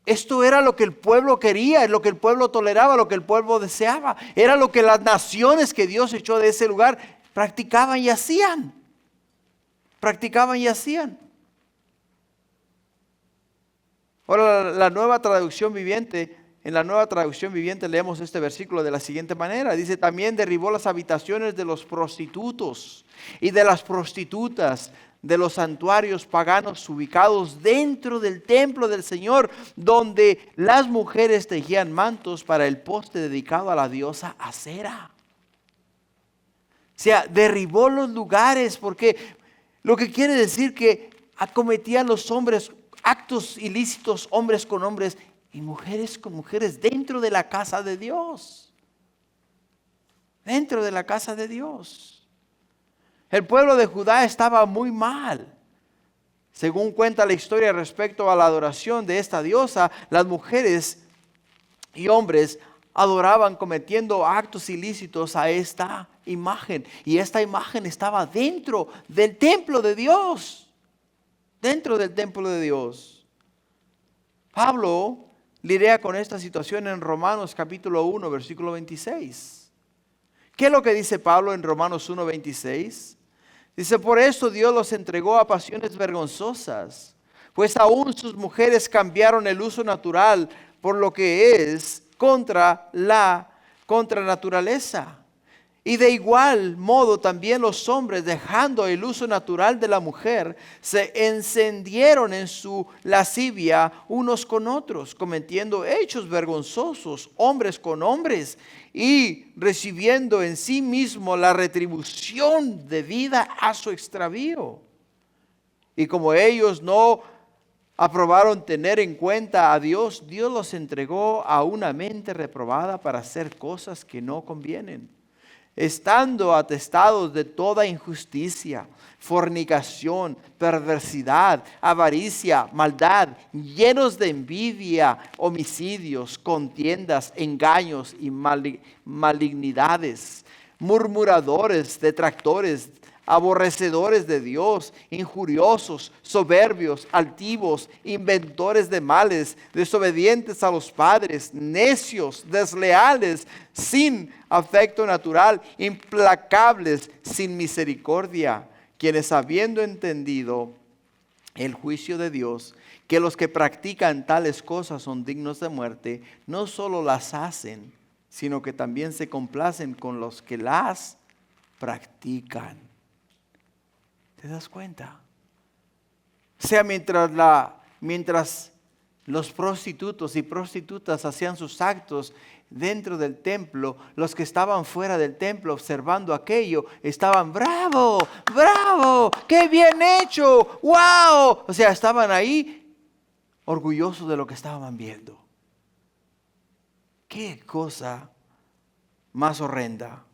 S1: esto era lo que el pueblo quería, lo que el pueblo toleraba, lo que el pueblo deseaba. Era lo que las naciones que Dios echó de ese lugar practicaban y hacían. Ahora, la nueva traducción viviente, en la nueva traducción viviente leemos este versículo de la siguiente manera. Dice: también derribó las habitaciones de los prostitutos y de las prostitutas, de los santuarios paganos ubicados dentro del templo del Señor, donde las mujeres tejían mantos para el poste dedicado a la diosa Acera. O sea, derribó los lugares, porque lo que quiere decir que acometían los hombres actos ilícitos, hombres con hombres y mujeres con mujeres, dentro de la casa de Dios. Dentro de la casa de Dios. El pueblo de Judá estaba muy mal. Según cuenta la historia respecto a la adoración de esta diosa, las mujeres y hombres adoraban cometiendo actos ilícitos a esta imagen. Y esta imagen estaba dentro del templo de Dios. Dentro del templo de Dios. Pablo lidia con esta situación en Romanos capítulo 1, versículo 26. ¿Qué es lo que dice Pablo en Romanos 1, 26? Dice: por eso Dios los entregó a pasiones vergonzosas, pues aún sus mujeres cambiaron el uso natural por lo que es contra la naturaleza. Y de igual modo también los hombres, dejando el uso natural de la mujer, se encendieron en su lascivia unos con otros, cometiendo hechos vergonzosos, hombres con hombres, y recibiendo en sí mismo la retribución debida a su extravío. Y como ellos no aprobaron tener en cuenta a Dios, Dios los entregó a una mente reprobada para hacer cosas que no convienen, estando atestados de toda injusticia, fornicación, perversidad, avaricia, maldad, llenos de envidia, homicidios, contiendas, engaños y malignidades, murmuradores, detractores, aborrecedores de Dios, injuriosos, soberbios, altivos, inventores de males, desobedientes a los padres, necios, desleales, sin afecto natural, implacables, sin misericordia, quienes habiendo entendido el juicio de Dios, que los que practican tales cosas son dignos de muerte, no solo las hacen, sino que también se complacen con los que las practican. ¿Te das cuenta? O sea, mientras los prostitutos y prostitutas hacían sus actos dentro del templo, los que estaban fuera del templo observando aquello estaban: ¡bravo! ¡Bravo! ¡Qué bien hecho! ¡Wow! O sea, estaban ahí orgullosos de lo que estaban viendo. ¡Qué cosa más horrenda!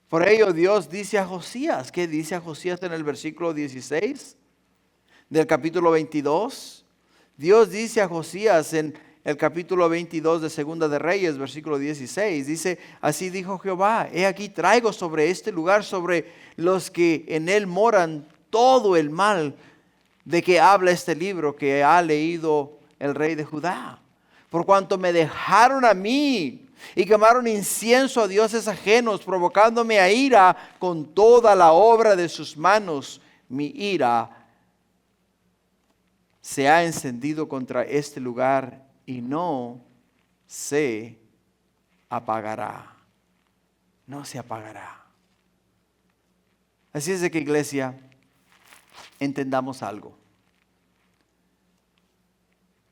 S1: Por ello Dios dice a Josías, ¿qué dice a Josías en el versículo 16 del capítulo 22? Dios dice a Josías en el capítulo 22 de Segunda de Reyes, versículo 16, dice: así dijo Jehová, he aquí traigo sobre este lugar, sobre los que en él moran, todo el mal de que habla este libro que ha leído el rey de Judá. Por cuanto me dejaron a mí y quemaron incienso a dioses ajenos, provocándome a ira con toda la obra de sus manos, mi ira se ha encendido contra este lugar y no se apagará. No se apagará. Así es de que, iglesia, entendamos algo.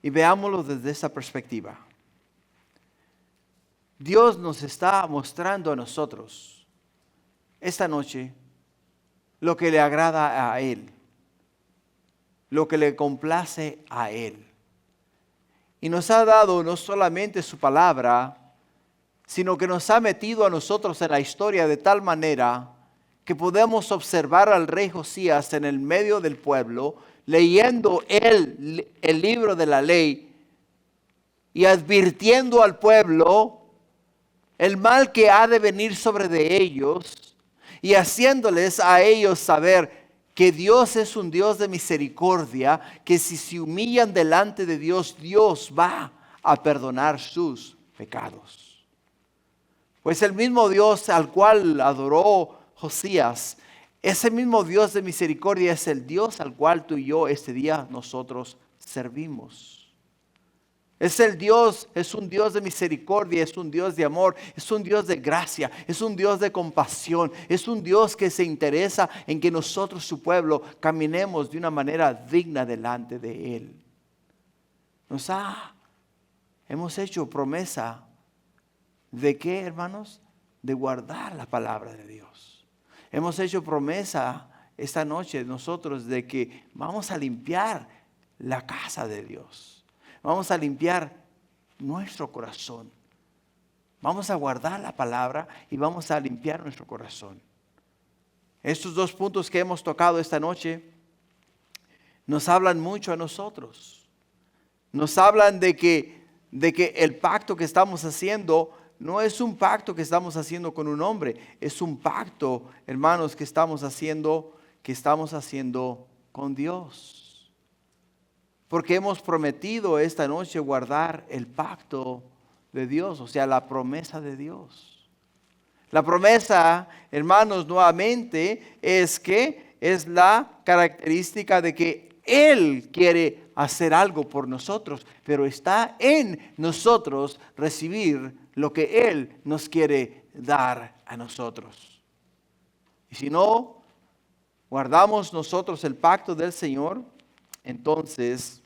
S1: Y veámoslo desde esta perspectiva. Dios nos está mostrando a nosotros esta noche lo que le agrada a Él, lo que le complace a Él. Y nos ha dado no solamente su palabra, sino que nos ha metido a nosotros en la historia de tal manera que podemos observar al rey Josías en el medio del pueblo, leyendo el libro de la ley y advirtiendo al pueblo el mal que ha de venir sobre de ellos y haciéndoles a ellos saber que Dios es un Dios de misericordia, que si se humillan delante de Dios, Dios va a perdonar sus pecados. Pues el mismo Dios al cual adoró Josías, ese mismo Dios de misericordia es el Dios al cual tú y yo este día nosotros servimos. Es el Dios, es un Dios de misericordia, es un Dios de amor, es un Dios de gracia, es un Dios de compasión, es un Dios que se interesa en que nosotros, su pueblo, caminemos de una manera digna delante de Él. Hemos hecho promesa de ¿qué, hermanos? De guardar la palabra de Dios. Hemos hecho promesa esta noche nosotros de que vamos a limpiar la casa de Dios. Vamos a limpiar nuestro corazón. Vamos a guardar la palabra y vamos a limpiar nuestro corazón. Estos dos puntos que hemos tocado esta noche nos hablan mucho a nosotros. Nos hablan de que el pacto que estamos haciendo no es un pacto que estamos haciendo con un hombre. Es un pacto, hermanos, que estamos haciendo con Dios. Porque hemos prometido esta noche guardar el pacto de Dios, o sea, la promesa de Dios. La promesa, hermanos, nuevamente es que es la característica de que Él quiere hacer algo por nosotros, pero está en nosotros recibir lo que Él nos quiere dar a nosotros. Y si no guardamos nosotros el pacto del Señor, entonces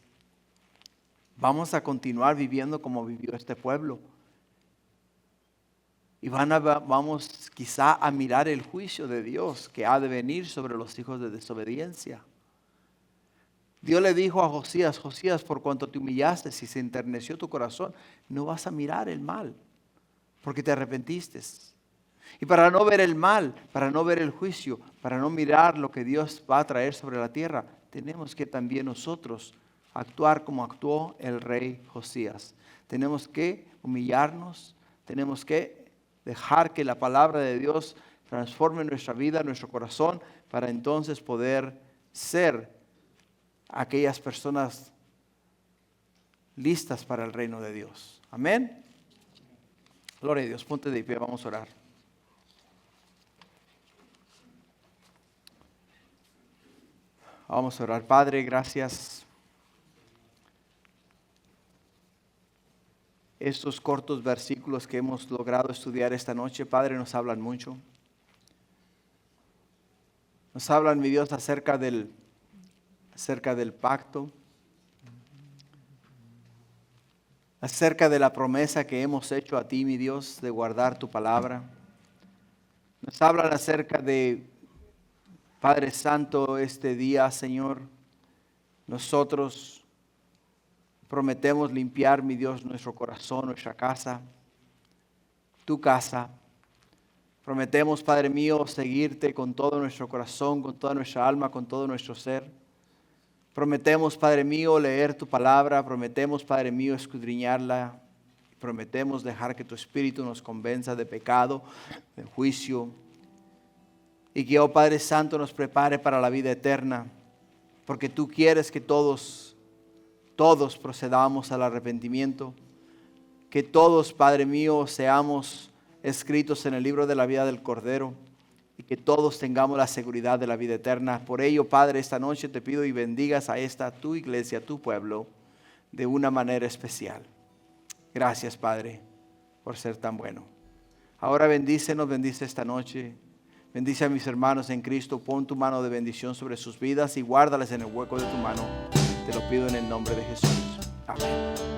S1: vamos a continuar viviendo como vivió este pueblo. Y vamos quizá a mirar el juicio de Dios que ha de venir sobre los hijos de desobediencia. Dios le dijo a Josías: Josías, por cuanto te humillaste y se enterneció tu corazón, no vas a mirar el mal, porque te arrepentiste. Y para no ver el mal, para no ver el juicio, para no mirar lo que Dios va a traer sobre la tierra, tenemos que también nosotros actuar como actuó el rey Josías. Tenemos que humillarnos, tenemos que dejar que la palabra de Dios transforme nuestra vida, nuestro corazón, para entonces poder ser aquellas personas listas para el reino de Dios. Amén. Gloria a Dios. Ponte de pie, vamos a orar. Vamos a orar. Padre, gracias. Estos cortos versículos que hemos logrado estudiar esta noche, Padre, nos hablan mucho. Nos hablan, mi Dios, acerca del pacto, acerca de la promesa que hemos hecho a ti, mi Dios, de guardar tu palabra. Nos hablan acerca de, Padre Santo, este día, Señor, nosotros prometemos limpiar, mi Dios, nuestro corazón, nuestra casa, tu casa. Prometemos, Padre mío, seguirte con todo nuestro corazón, con toda nuestra alma, con todo nuestro ser. Prometemos, Padre mío, leer tu palabra. Prometemos, Padre mío, escudriñarla. Prometemos dejar que tu Espíritu nos convenza de pecado, de juicio. Y que, oh Padre Santo, nos prepare para la vida eterna. Porque tú quieres que todos procedamos al arrepentimiento. Que todos, Padre mío, seamos escritos en el libro de la vida del Cordero y que todos tengamos la seguridad de la vida eterna. Por ello, Padre, esta noche te pido y bendigas a esta tu iglesia, tu pueblo, de una manera especial. Gracias, Padre, por ser tan bueno. Ahora bendícenos, bendice esta noche. Bendice a mis hermanos en Cristo. Pon tu mano de bendición sobre sus vidas y guárdales en el hueco de tu mano. Te lo pido en el nombre de Jesús. Amén.